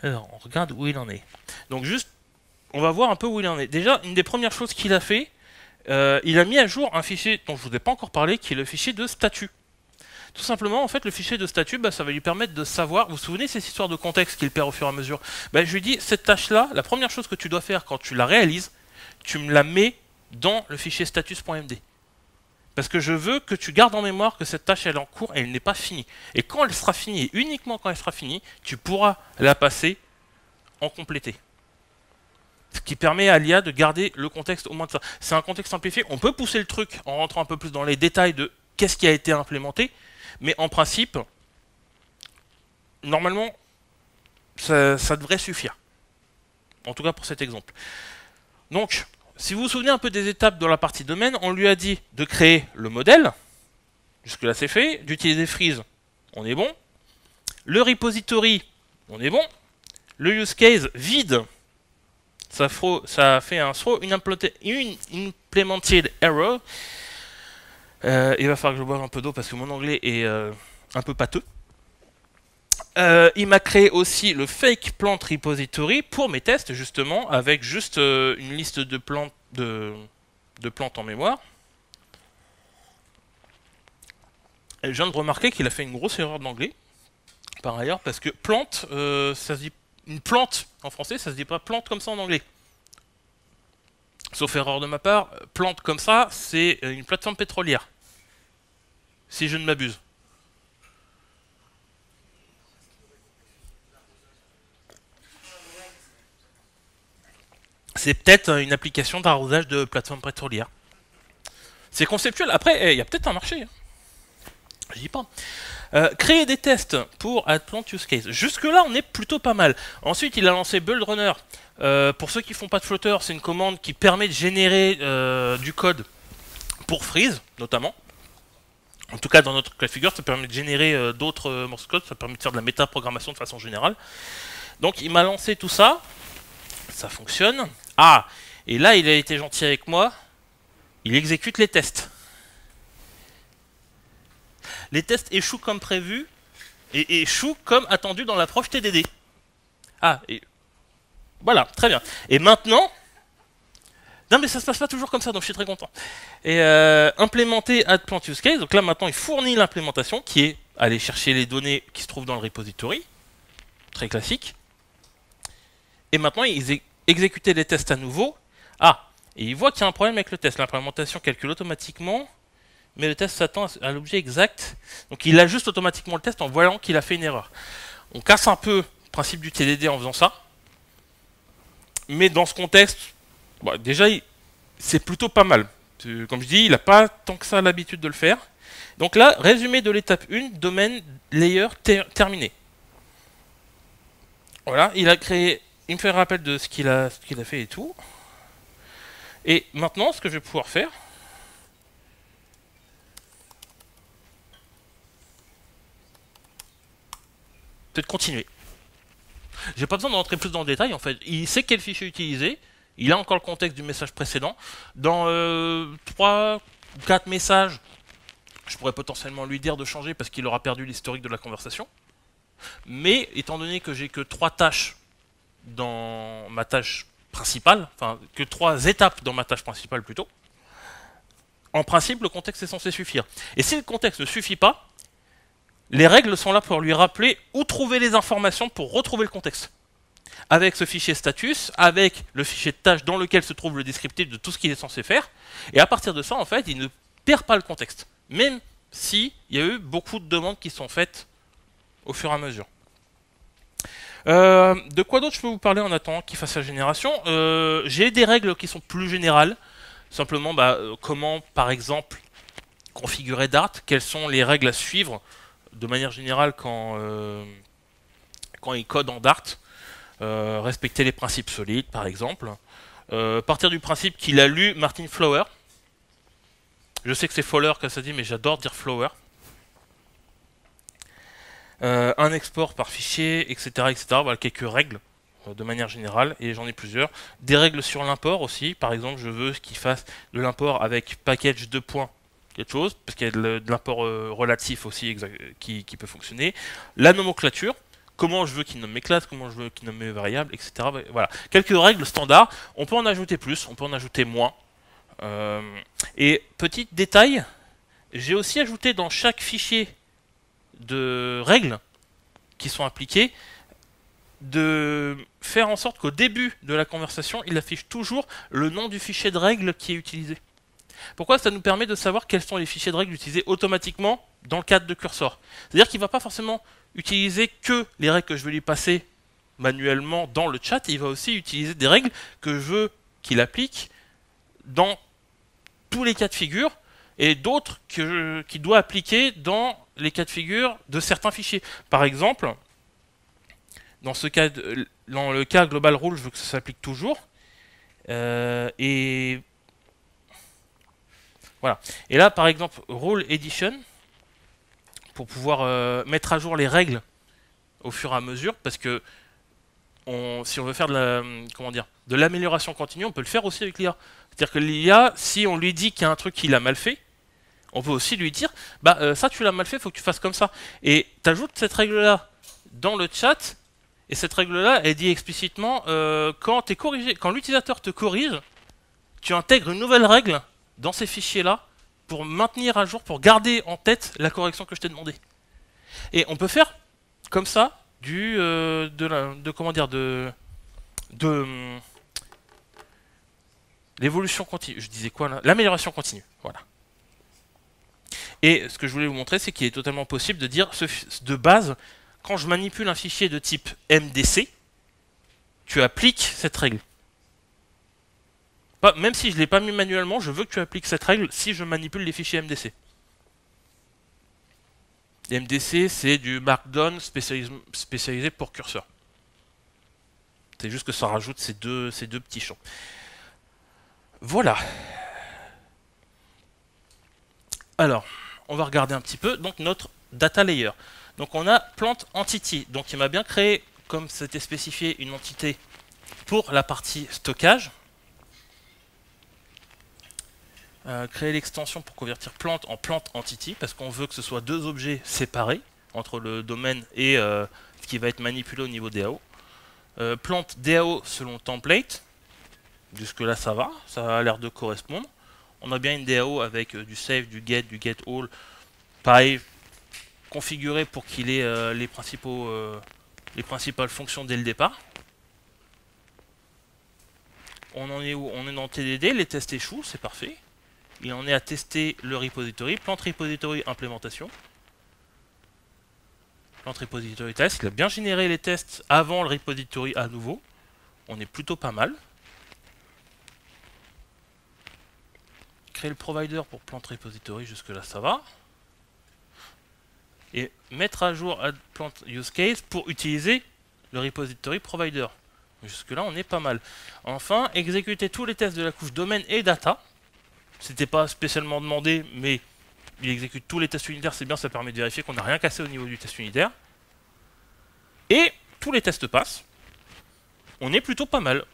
Alors, on regarde où il en est. Donc juste, on va voir un peu où il en est. Déjà, une des premières choses qu'il a fait, il a mis à jour un fichier dont je ne vous ai pas encore parlé, qui est le fichier de statut. Tout simplement, en fait, le fichier de statut, bah, ça va lui permettre de savoir, vous vous souvenez cette histoire de contexte qu'il perd au fur et à mesure, bah, je lui dis, cette tâche-là, la première chose que tu dois faire quand tu la réalises, tu me la mets dans le fichier status.md. Parce que je veux que tu gardes en mémoire que cette tâche elle est en cours et elle n'est pas finie. Et quand elle sera finie, et uniquement quand elle sera finie, tu pourras la passer en complété. Ce qui permet à l'IA de garder le contexte au moins de ça. C'est un contexte simplifié. On peut pousser le truc en rentrant un peu plus dans les détails de qu'est-ce qui a été implémenté. Mais en principe, normalement, ça devrait suffire. En tout cas pour cet exemple. Donc, si vous vous souvenez un peu des étapes de la partie domaine, on lui a dit de créer le modèle. Jusque-là, c'est fait. D'utiliser freeze, on est bon. Le repository, on est bon. Le use case vide, ça fait un throw, une implemented error. Il va falloir que je boive un peu d'eau parce que mon anglais est un peu pâteux. Il m'a créé aussi le fake plant repository pour mes tests, justement, avec juste une liste de plantes, de plantes en mémoire. Et je viens de remarquer qu'il a fait une grosse erreur d'anglais, par ailleurs, parce que plante, ça se dit une plante en français, ça se dit pas plante comme ça en anglais. Sauf erreur de ma part, plante comme ça, c'est une plateforme pétrolière. Si je ne m'abuse. C'est peut-être une application d'arrosage de plateforme pétrolière. C'est conceptuel. Après, il y a peut-être un marché. Hein. Je dis pas. Créer des tests pour AdPlant Use Case. Jusque-là, on est plutôt pas mal. Ensuite, il a lancé Build Runner. Pour ceux qui font pas de Flutter, c'est une commande qui permet de générer du code pour Freeze, notamment. En tout cas, dans notre cas de figure, ça permet de générer d'autres morceaux de code. Ça permet de faire de la métaprogrammation de façon générale. Donc, il m'a lancé tout ça. Ça fonctionne. Ah, et là, il a été gentil avec moi. Il exécute les tests. Les tests échouent comme prévu et échouent comme attendu dans l'approche TDD. Ah, et voilà, très bien. Et maintenant, non mais ça se passe pas toujours comme ça, donc je suis très content. Et implémenter AdPlant Use Case, donc là maintenant il fournit l'implémentation qui est aller chercher les données qui se trouvent dans le repository, très classique. Et maintenant il exécute les tests à nouveau. Ah, et il voit qu'il y a un problème avec le test. L'implémentation calcule automatiquement, mais le test s'attend à l'objet exact. Donc il ajuste automatiquement le test en voyant qu'il a fait une erreur. On casse un peu le principe du TDD en faisant ça. Mais dans ce contexte, bon, déjà, c'est plutôt pas mal. Comme je dis, il n'a pas tant que ça l'habitude de le faire. Donc là, résumé de l'étape 1, domaine, layer, terminé. Voilà, il a créé, il me fait un rappel de ce qu'il a fait et tout. Et maintenant, ce que je vais pouvoir faire, c'est de continuer. J'ai pas besoin de rentrer plus dans le détail en fait. Il sait quel fichier utiliser. Il a encore le contexte du message précédent. Dans 3 ou 4 messages, je pourrais potentiellement lui dire de changer parce qu'il aura perdu l'historique de la conversation. Mais étant donné que j'ai que 3 tâches dans ma tâche principale, enfin que 3 étapes dans ma tâche principale plutôt, en principe le contexte est censé suffire. Et si le contexte ne suffit pas, les règles sont là pour lui rappeler où trouver les informations pour retrouver le contexte. Avec ce fichier status, avec le fichier de tâche dans lequel se trouve le descriptif de tout ce qu'il est censé faire, et à partir de ça, en fait, il ne perd pas le contexte. Même s'il y a eu beaucoup de demandes qui sont faites au fur et à mesure. De quoi d'autre je peux vous parler en attendant qu'il fasse la génération? J'ai des règles qui sont plus générales. Simplement, comment, par exemple, configurer Dart, quelles sont les règles à suivre de manière générale quand il code en Dart, respecter les principes solides par exemple, partir du principe qu'il a lu Martin Flower. Je sais que c'est Fowler que ça dit, mais j'adore dire Flower. Un export par fichier, etc. Voilà quelques règles de manière générale, et j'en ai plusieurs. Des règles sur l'import aussi, par exemple je veux qu'il fasse de l'import avec package 2 points quelque chose, parce qu'il y a de l'import relatif aussi qui peut fonctionner. La nomenclature, comment je veux qu'il nomme mes classes, comment je veux qu'il nomme mes variables, etc. Voilà, quelques règles standards. On peut en ajouter plus, on peut en ajouter moins. Et petit détail, j'ai aussi ajouté dans chaque fichier de règles qui sont appliquées, de faire en sorte qu'au début de la conversation, il affiche toujours le nom du fichier de règles qui est utilisé. Pourquoi? Ça nous permet de savoir quels sont les fichiers de règles utilisés automatiquement dans le cadre de cursor. C'est-à-dire qu'il ne va pas forcément utiliser que les règles que je vais lui passer manuellement dans le chat, il va aussi utiliser des règles que je veux qu'il applique dans tous les cas de figure, et d'autres qu'il doit appliquer dans les cas de figure de certains fichiers. Par exemple, dans le cas global rule, je veux que ça s'applique toujours. Et voilà. Et là, par exemple, rule edition, pour pouvoir mettre à jour les règles au fur et à mesure, parce que si on veut faire de l'amélioration continue, on peut le faire aussi avec l'IA. C'est-à-dire que l'IA, si on lui dit qu'il y a un truc qu'il a mal fait, on peut aussi lui dire, ça tu l'as mal fait, il faut que tu fasses comme ça. Et tu ajoutes cette règle-là dans le chat, et cette règle-là, elle dit explicitement, quand l'utilisateur te corrige, tu intègres une nouvelle règle dans ces fichiers-là pour maintenir à jour, pour garder en tête la correction que je t'ai demandé. Et on peut faire comme ça l'évolution continue. Je disais quoi là? L'amélioration continue. Voilà. Et ce que je voulais vous montrer, c'est qu'il est totalement possible de dire de base, quand je manipule un fichier de type MDC, tu appliques cette règle. Même si je ne l'ai pas mis manuellement, je veux que tu appliques cette règle si je manipule les fichiers MDC. Les MDC, c'est du Markdown spécialisé pour curseur. C'est juste que ça rajoute ces deux petits champs. Voilà. Alors, on va regarder un petit peu donc notre data layer. Donc on a plant entity. Donc il m'a bien créé, comme c'était spécifié, une entité pour la partie stockage. Créer l'extension pour convertir plant en plant entity, parce qu'on veut que ce soit deux objets séparés entre le domaine et ce qui va être manipulé au niveau DAO. Plant DAO selon template. Jusque là ça va, ça a l'air de correspondre. On a bien une DAO avec du save, du get all. Pareil, configuré pour qu'il ait les principales fonctions dès le départ. On en est où? On est dans TDD, les tests échouent, c'est parfait. Il en est à tester le repository, plant repository implémentation. Plant repository test, il a bien généré les tests avant le repository à nouveau. On est plutôt pas mal. Créer le provider pour plant repository, jusque là ça va. Et mettre à jour add plant use case pour utiliser le repository provider. Jusque là on est pas mal. Enfin, exécuter tous les tests de la couche domaine et data. C'était pas spécialement demandé, mais il exécute tous les tests unitaires, c'est bien, ça permet de vérifier qu'on n'a rien cassé au niveau du test unitaire. Et tous les tests passent. On est plutôt pas mal.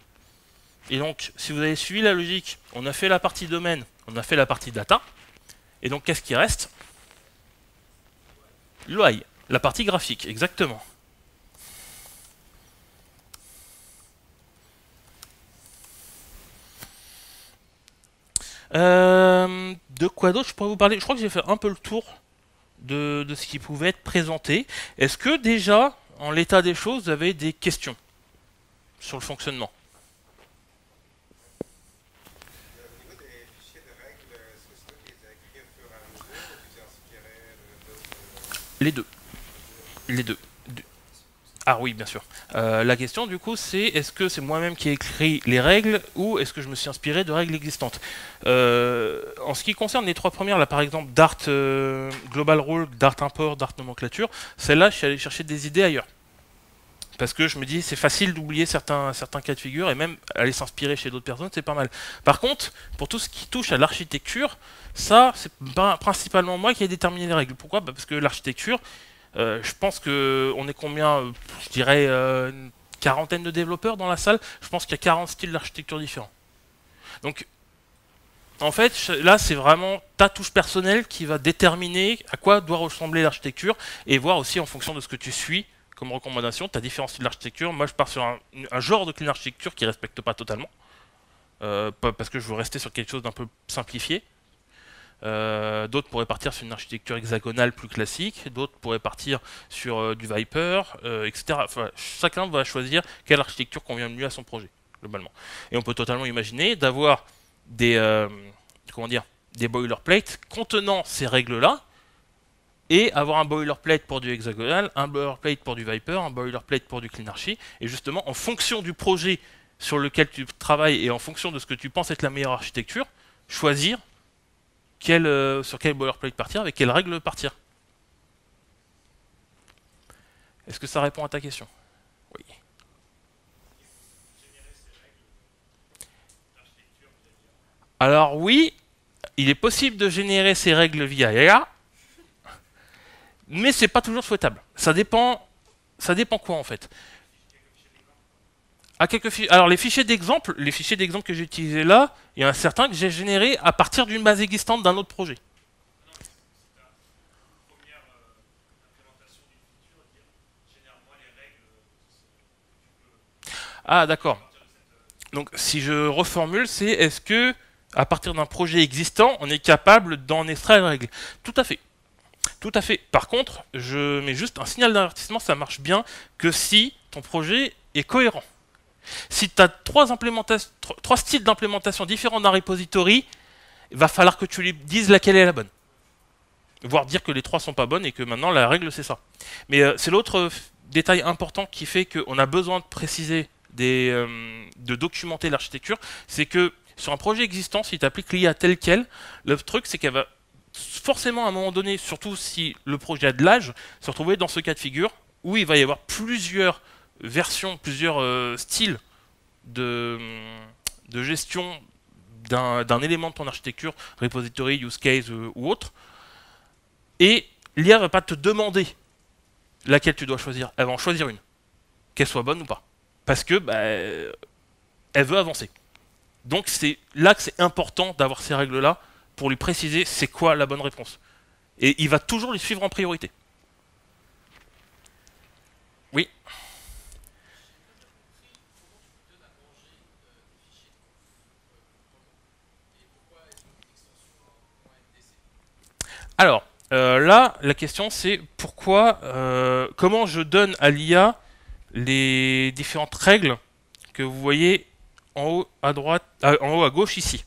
Et donc, si vous avez suivi la logique, on a fait la partie domaine, on a fait la partie data. Et donc, qu'est-ce qui reste? L'UI, la partie graphique, exactement. De quoi d'autre je pourrais vous parler? Je crois que j'ai fait un peu le tour de ce qui pouvait être présenté. Est-ce que déjà, en l'état des choses, vous avez des questions sur le fonctionnement? Au niveau des fichiers de règles, est-ce que c'est toi qui les as écrits au fur et à mesure ou tu t'es inspiré d'autres... Les deux. Les deux. Ah oui, bien sûr. La question du coup c'est, est-ce que c'est moi-même qui ai écrit les règles ou est-ce que je me suis inspiré de règles existantes? En ce qui concerne les trois premières, là par exemple Dart Global Rule, Dart Import, Dart Nomenclature, celle-là je suis allé chercher des idées ailleurs. Parce que je me dis c'est facile d'oublier certains cas de figure et même aller s'inspirer chez d'autres personnes c'est pas mal. Par contre, pour tout ce qui touche à l'architecture, ça c'est principalement moi qui ai déterminé les règles. Pourquoi? Parce que l'architecture, je pense qu'on est combien? Je dirais une quarantaine de développeurs dans la salle. Je pense qu'il y a 40 styles d'architecture différents. Donc, en fait, là, c'est vraiment ta touche personnelle qui va déterminer à quoi doit ressembler l'architecture et voir aussi en fonction de ce que tu suis comme recommandation. Tu as différents styles d'architecture. Moi, je pars sur un genre de clean architecture qui ne respecte pas totalement. Parce que je veux rester sur quelque chose d'un peu simplifié. D'autres pourraient partir sur une architecture hexagonale plus classique, d'autres pourraient partir sur du Viper, etc. Enfin, chacun va choisir quelle architecture convient le mieux à son projet, globalement. Et on peut totalement imaginer d'avoir des, comment dire, des boilerplates contenant ces règles-là, et avoir un boilerplate pour du hexagonal, un boilerplate pour du Viper, un boilerplate pour du CleanArchi, et justement, en fonction du projet sur lequel tu travailles et en fonction de ce que tu penses être la meilleure architecture, choisir sur quel boilerplate partir, avec quelles règles partir. Est-ce que ça répond à ta question? Oui. Alors oui, il est possible de générer ces règles via IA, mais c'est pas toujours souhaitable. Ça dépend quoi en fait. Alors les fichiers d'exemple que j'ai utilisés là, il y en a certains que j'ai générés à partir d'une base existante d'un autre projet. Ah d'accord. Donc si je reformule, c'est est-ce que à partir d'un projet existant, on est capable d'en extraire les règles? Tout à fait. Tout à fait. Par contre, je mets juste un signal d'avertissement, ça marche bien que si ton projet est cohérent. Si tu as trois styles d'implémentation différents d'un repository, il va falloir que tu lui dises laquelle est la bonne. Voire dire que les trois sont pas bonnes et que maintenant la règle c'est ça. Mais c'est l'autre détail important qui fait qu'on a besoin de préciser, de documenter l'architecture, c'est que sur un projet existant, si tu appliques l'IA tel quel, le truc c'est qu'elle va forcément à un moment donné, surtout si le projet a de l'âge, se retrouver dans ce cas de figure où il va y avoir plusieurs versions, plusieurs styles de gestion d'un élément de ton architecture, repository, use case ou autre, et l'IA va pas te demander laquelle tu dois choisir, elle va en choisir une, qu'elle soit bonne ou pas, parce que elle veut avancer. Donc c'est là que c'est important d'avoir ces règles-là pour lui préciser c'est quoi la bonne réponse. Et il va toujours les suivre en priorité. Oui. Alors, là, la question c'est comment je donne à l'IA les différentes règles que vous voyez en haut à droite, en haut à gauche ici.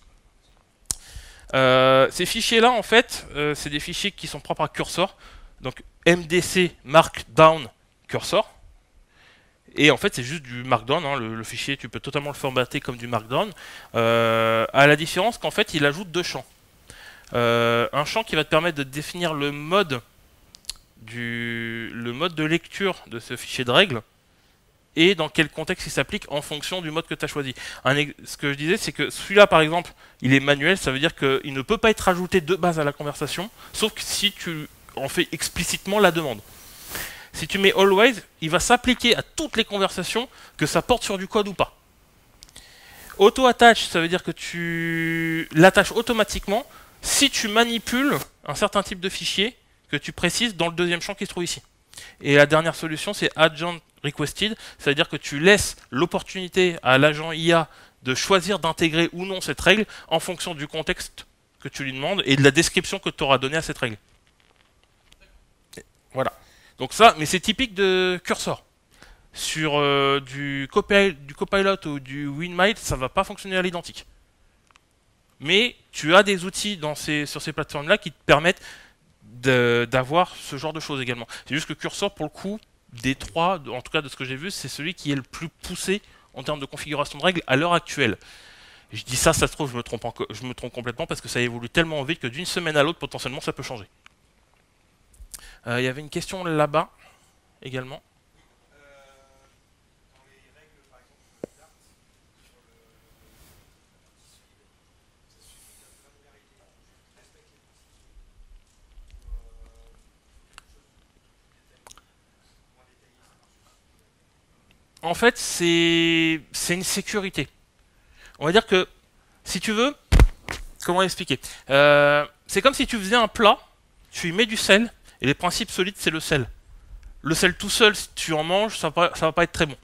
Ces fichiers-là, en fait, c'est des fichiers qui sont propres à Cursor. Donc MDC Markdown Cursor. Et en fait, c'est juste du Markdown. Hein, le fichier, tu peux totalement le formater comme du Markdown. À la différence qu'en fait, il ajoute deux champs. Un champ qui va te permettre de définir le mode de lecture de ce fichier de règles et dans quel contexte il s'applique en fonction du mode que tu as choisi. Ce que je disais, c'est que celui-là, par exemple, il est manuel, ça veut dire qu'il ne peut pas être rajouté de base à la conversation, sauf que si tu en fais explicitement la demande. Si tu mets always, il va s'appliquer à toutes les conversations, que ça porte sur du code ou pas. Auto-attach, ça veut dire que tu l'attaches automatiquement si tu manipules un certain type de fichier que tu précises dans le deuxième champ qui se trouve ici. Et la dernière solution, c'est Agent Requested, ça veut dire que tu laisses l'opportunité à l'agent IA de choisir d'intégrer ou non cette règle en fonction du contexte que tu lui demandes et de la description que tu auras donnée à cette règle. Voilà. Donc ça, mais c'est typique de Cursor. Sur du Copilot ou du Winmate, ça ne va pas fonctionner à l'identique. Mais tu as des outils sur ces plateformes-là qui te permettent d'avoir ce genre de choses également. C'est juste que Cursor, pour le coup, des trois, en tout cas de ce que j'ai vu, c'est celui qui est le plus poussé en termes de configuration de règles à l'heure actuelle. Je dis ça se trouve, je me trompe complètement parce que ça évolue tellement vite que d'une semaine à l'autre, potentiellement, ça peut changer. Il y avait une question là-bas, également. Dans les règles, par exemple, Dart, sur le ça suffit que la granularité respecte les principes moins détaillé, ça marche. En fait, c'est une sécurité. On va dire que, si tu veux, comment expliquer, c'est comme si tu faisais un plat, tu y mets du sel, et les principes solides, c'est le sel. Le sel tout seul, si tu en manges, ça va pas être très bon.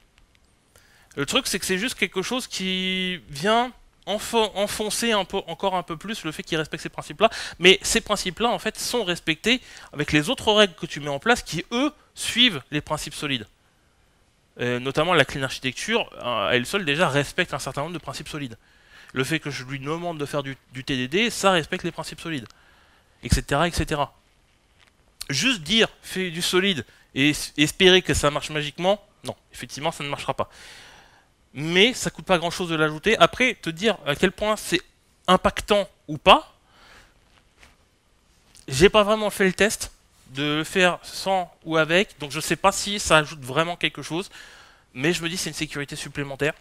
Le truc, c'est que c'est juste quelque chose qui vient enfoncer encore un peu plus le fait qu'il respecte ces principes-là. Mais ces principes-là, en fait, sont respectés avec les autres règles que tu mets en place qui, eux, suivent les principes solides. Notamment la clean architecture, à elle seule déjà respecte un certain nombre de principes solides. Le fait que je lui demande de faire du TDD, ça respecte les principes solides, etc., etc. Juste dire fais du solide et espérer que ça marche magiquement, non, effectivement ça ne marchera pas. Mais ça coûte pas grand chose de l'ajouter. Après, te dire à quel point c'est impactant ou pas, j'ai pas vraiment fait le test de le faire sans ou avec, donc je sais pas si ça ajoute vraiment quelque chose, mais je me dis c'est une sécurité supplémentaire.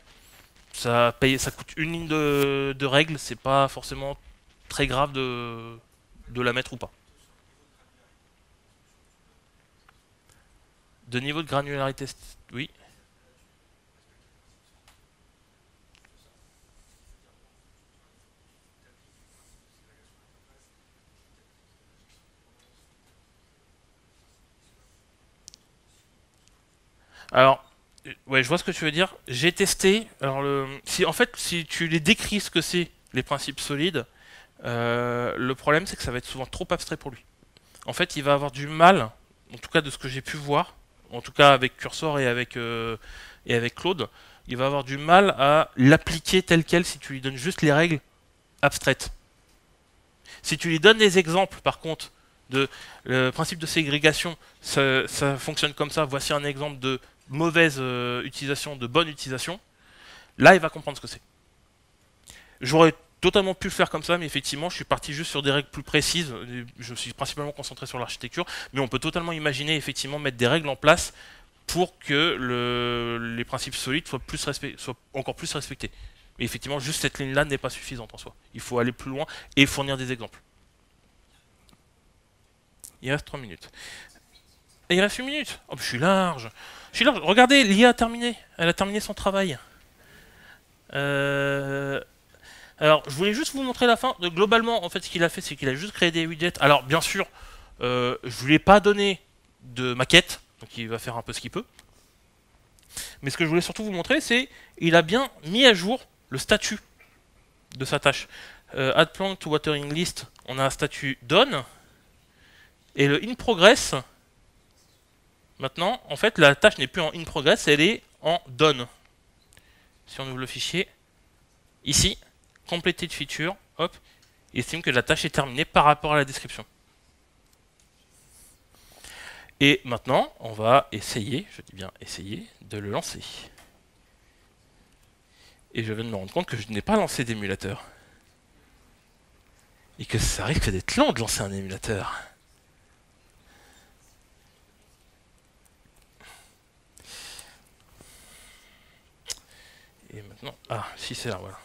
Ça coûte une ligne de règles, c'est pas forcément très grave de la mettre ou pas. De niveau de granularité, oui. Alors, ouais, je vois ce que tu veux dire. J'ai testé. Alors, en fait, si tu les décris ce que c'est, les principes solides, le problème c'est que ça va être souvent trop abstrait pour lui. En fait, il va avoir du mal, en tout cas de ce que j'ai pu voir, en tout cas avec Cursor et avec Claude, il va avoir du mal à l'appliquer tel quel si tu lui donnes juste les règles abstraites. Si tu lui donnes des exemples, par contre, de le principe de ségrégation, ça fonctionne comme ça, voici un exemple de mauvaise utilisation, de bonne utilisation, là il va comprendre ce que c'est. J'aurais totalement pu le faire comme ça, mais effectivement je suis parti juste sur des règles plus précises, je me suis principalement concentré sur l'architecture, mais on peut totalement imaginer effectivement mettre des règles en place pour que les principes solides soient encore plus respectés. Mais effectivement juste cette ligne là n'est pas suffisante en soi, il faut aller plus loin et fournir des exemples. Il reste 3 minutes. Et il reste 8 minutes. Oh, je suis large. Je suis large. Regardez, l'IA a terminé. Elle a terminé son travail. Alors, je voulais juste vous montrer la fin. Globalement, en fait, ce qu'il a fait, c'est qu'il a juste créé des widgets. Alors, bien sûr, je ne lui ai pas donné de maquette. Donc, il va faire un peu ce qu'il peut. Mais ce que je voulais surtout vous montrer, c'est qu'il a bien mis à jour le statut de sa tâche. Add plant to watering list, on a un statut done. Et le in progress, maintenant, en fait, la tâche n'est plus en in progress, elle est en done. Si on ouvre le fichier, ici, completed feature, hop, il estime que la tâche est terminée par rapport à la description. Et maintenant, on va essayer, je dis bien essayer, de le lancer. Et je viens de me rendre compte que je n'ai pas lancé d'émulateur. Et que ça risque d'être lent de lancer un émulateur. Et maintenant, ah, si c'est là, voilà.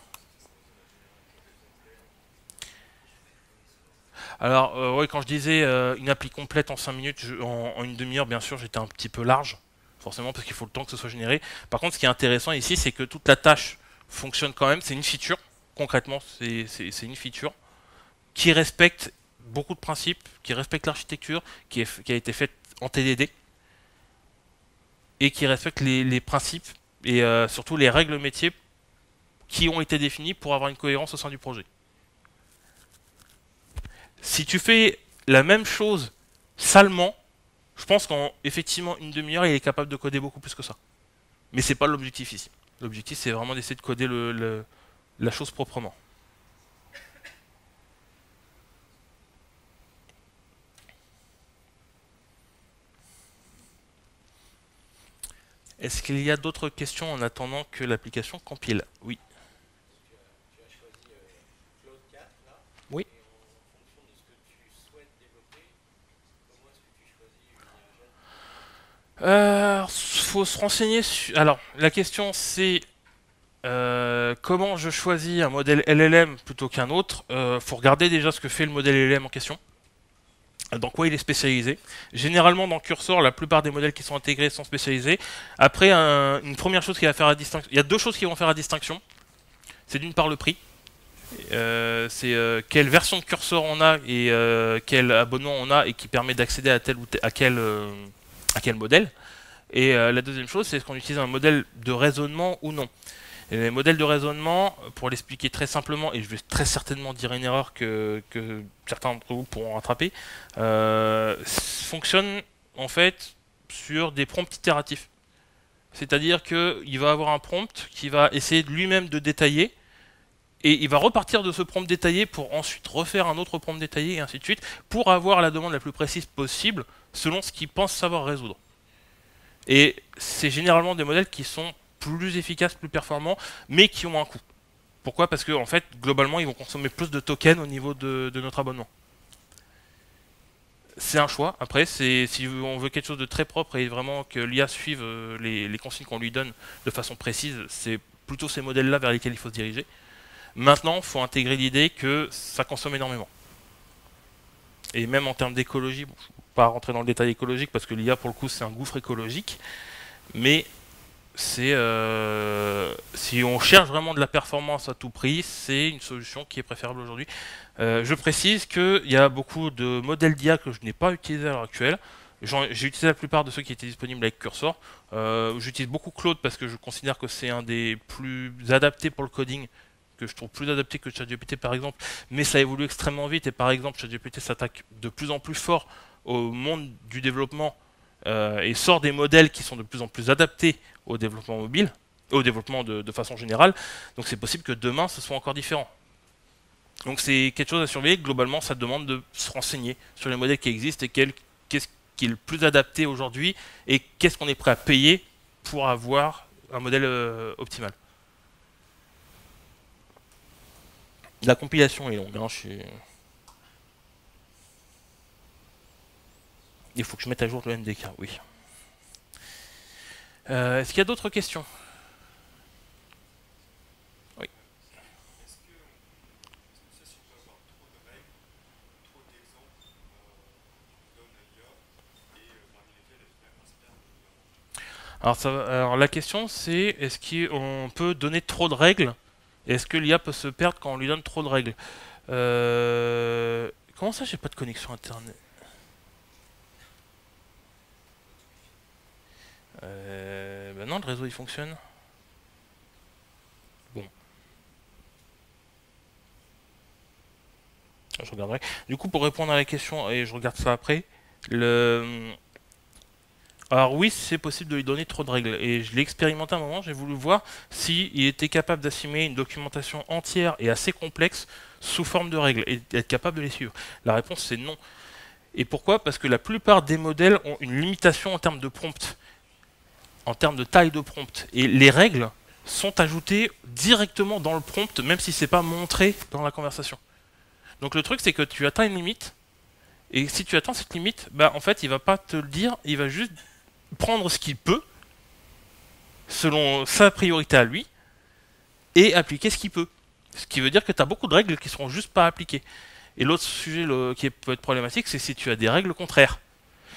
Alors, ouais, quand je disais une appli complète en 5 minutes, en une demi-heure, bien sûr, j'étais un petit peu large, forcément, parce qu'il faut le temps que ce soit généré. Par contre, ce qui est intéressant ici, c'est que toute la tâche fonctionne quand même. C'est une feature, concrètement, c'est une feature qui respecte beaucoup de principes, qui respecte l'architecture, qui a été faite en TDD, et qui respecte les principes et surtout les règles métiers qui ont été définies pour avoir une cohérence au sein du projet. Si tu fais la même chose salement, je pense qu'en effectivement une demi-heure, il est capable de coder beaucoup plus que ça. Mais c'est pas l'objectif ici. L'objectif, c'est vraiment d'essayer de coder la chose proprement. Est-ce qu'il y a d'autres questions en attendant que l'application compile? Oui. Tu as choisi Claude 4 là. Oui. Et en fonction de ce que tu souhaites développer, comment est-ce que tu choisis une Faut se renseigner sur... Alors, la question c'est comment je choisis un modèle LLM plutôt qu'un autre. Faut regarder déjà ce que fait le modèle LLM en question. Dans quoi il est spécialisé. Généralement dans Cursor, la plupart des modèles qui sont intégrés sont spécialisés. Après, une première chose qui va faire la distinction, il y a deux choses qui vont faire la distinction. C'est d'une part le prix. C'est quelle version de Cursor on a et quel abonnement on a et qui permet d'accéder à tel ou à quel modèle. Et la deuxième chose, c'est est-ce qu'on utilise un modèle de raisonnement ou non. Et les modèles de raisonnement, pour l'expliquer très simplement, et je vais très certainement dire une erreur que certains d'entre vous pourront rattraper, fonctionnent en fait sur des prompts itératifs. C'est-à-dire qu'il va avoir un prompt qui va essayer lui-même de détailler, et il va repartir de ce prompt détaillé pour ensuite refaire un autre prompt détaillé, et ainsi de suite, pour avoir la demande la plus précise possible, selon ce qu'il pense savoir résoudre. Et c'est généralement des modèles qui sont plus efficaces, plus performants, mais qui ont un coût. Pourquoi? Parce que en fait, globalement, ils vont consommer plus de tokens au niveau de notre abonnement. C'est un choix. Après, si on veut quelque chose de très propre et vraiment que l'IA suive les consignes qu'on lui donne de façon précise, c'est plutôt ces modèles-là vers lesquels il faut se diriger. Maintenant, il faut intégrer l'idée que ça consomme énormément. Et même en termes d'écologie, bon, je ne vais pas rentrer dans le détail écologique parce que l'IA, pour le coup, c'est un gouffre écologique. Mais si on cherche vraiment de la performance à tout prix, c'est une solution qui est préférable aujourd'hui. Je précise qu'il y a beaucoup de modèles d'IA que je n'ai pas utilisés à l'heure actuelle. J'ai utilisé la plupart de ceux qui étaient disponibles avec Cursor. J'utilise beaucoup Claude parce que je considère que c'est un des plus adaptés pour le coding, que je trouve plus adapté que ChatGPT par exemple, mais ça évolue extrêmement vite et par exemple ChatGPT s'attaque de plus en plus fort au monde du développement et sort des modèles qui sont de plus en plus adaptés au développement mobile, au développement de façon générale, donc c'est possible que demain ce soit encore différent. Donc c'est quelque chose à surveiller, globalement ça demande de se renseigner sur les modèles qui existent et qu'est-ce qui est le plus adapté aujourd'hui et qu'est-ce qu'on est prêt à payer pour avoir un modèle optimal. La compilation est longue, hein, il faut que je mette à jour le MDK, oui. Est-ce qu'il y a d'autres questions? Oui. Est-ce que ça, si on peut avoir trop de règles, trop d'exemples qu'on donne à l'IA, et parmi lesquels elle s'inspire de Alors la question c'est, est-ce qu'on peut donner trop de règles? Est-ce que l'IA peut se perdre quand on lui donne trop de règles? Comment ça, j'ai pas de connexion internet? Ben non, le réseau il fonctionne. Bon. Je regarderai. Du coup, pour répondre à la question, et je regarde ça après, alors oui, c'est possible de lui donner trop de règles. Et je l'ai expérimenté à un moment, j'ai voulu voir s'il était capable d'assimiler une documentation entière et assez complexe sous forme de règles et être capable de les suivre. La réponse c'est non. Et pourquoi? Parce que la plupart des modèles ont une limitation en termes de prompt, en termes de taille de prompt. Et les règles sont ajoutées directement dans le prompt, même si c'est pas montré dans la conversation. Donc le truc c'est que tu atteins une limite, et si tu atteins cette limite, bah en fait il va pas te le dire, il va juste prendre ce qu'il peut, selon sa priorité à lui, et appliquer ce qu'il peut. Ce qui veut dire que tu as beaucoup de règles qui seront juste pas appliquées. Et l'autre sujet qui peut être problématique, c'est si tu as des règles contraires.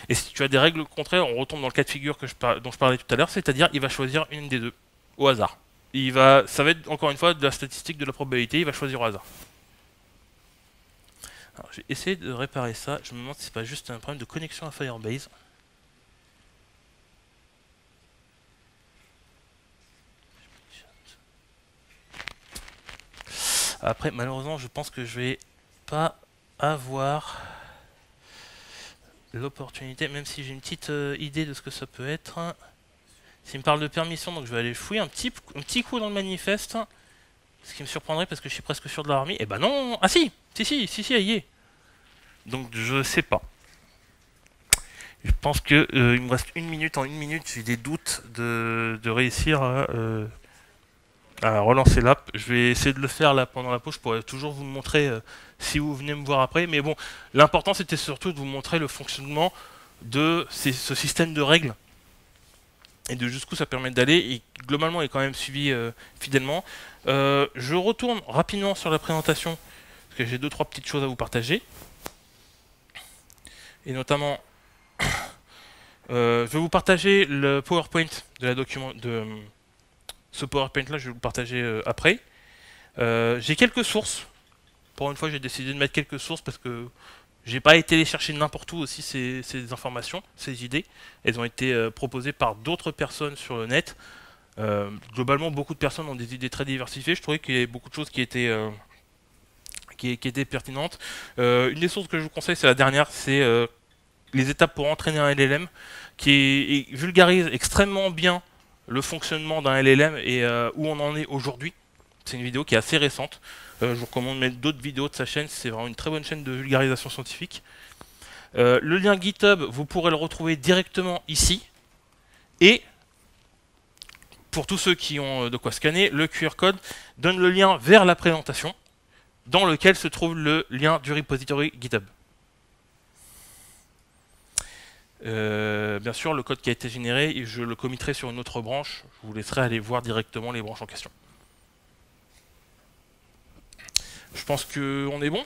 Et si tu as des règles contraires, on retombe dans le cas de figure dont je parlais tout à l'heure, c'est-à-dire il va choisir une des deux, au hasard. Ça va être encore une fois de la statistique de la probabilité, il va choisir au hasard. Alors, j'ai essayé de réparer ça, je me demande si c'est pas juste un problème de connexion à Firebase. Après, malheureusement, je pense que je vais pas avoir l'opportunité, même si j'ai une petite idée de ce que ça peut être. S'il me parle de permission, donc je vais aller fouiller un petit coup dans le manifeste. Ce qui me surprendrait parce que je suis presque sûr de l'avoir mis. Et ben non. Ah si, elle y est. Donc je sais pas. Je pense que il me reste une minute. En une minute, j'ai des doutes de réussir à relancer l'app. Je vais essayer de le faire là pendant la pause. Je pourrais toujours vous le montrer si vous venez me voir après. Mais bon, l'important c'était surtout de vous montrer le fonctionnement de ce système de règles et de jusqu'où ça permet d'aller. Et globalement, il est quand même suivi fidèlement. Je retourne rapidement sur la présentation parce que j'ai 2-3 petites choses à vous partager. Et notamment, je vais vous partager le PowerPoint de la document de ce PowerPoint là, je vais vous le partager après. J'ai quelques sources. Pour une fois, j'ai décidé de mettre quelques sources parce que j'ai pas été les chercher n'importe où aussi ces informations, ces idées. Elles ont été proposées par d'autres personnes sur le net. Globalement, beaucoup de personnes ont des idées très diversifiées. Je trouvais qu'il y avait beaucoup de choses qui étaient pertinentes. Une des sources que je vous conseille, c'est la dernière, c'est les étapes pour entraîner un LLM, qui vulgarise extrêmement bien le fonctionnement d'un LLM et où on en est aujourd'hui. C'est une vidéo qui est assez récente. Je vous recommande de mettre d'autres vidéos de sa chaîne, c'est vraiment une très bonne chaîne de vulgarisation scientifique. Le lien GitHub, vous pourrez le retrouver directement ici. Et pour tous ceux qui ont de quoi scanner, le QR code donne le lien vers la présentation, dans lequel se trouve le lien du repository GitHub. Bien sûr, le code qui a été généré, je le committerai sur une autre branche. Je vous laisserai aller voir directement les branches en question. Je pense qu'on est bon.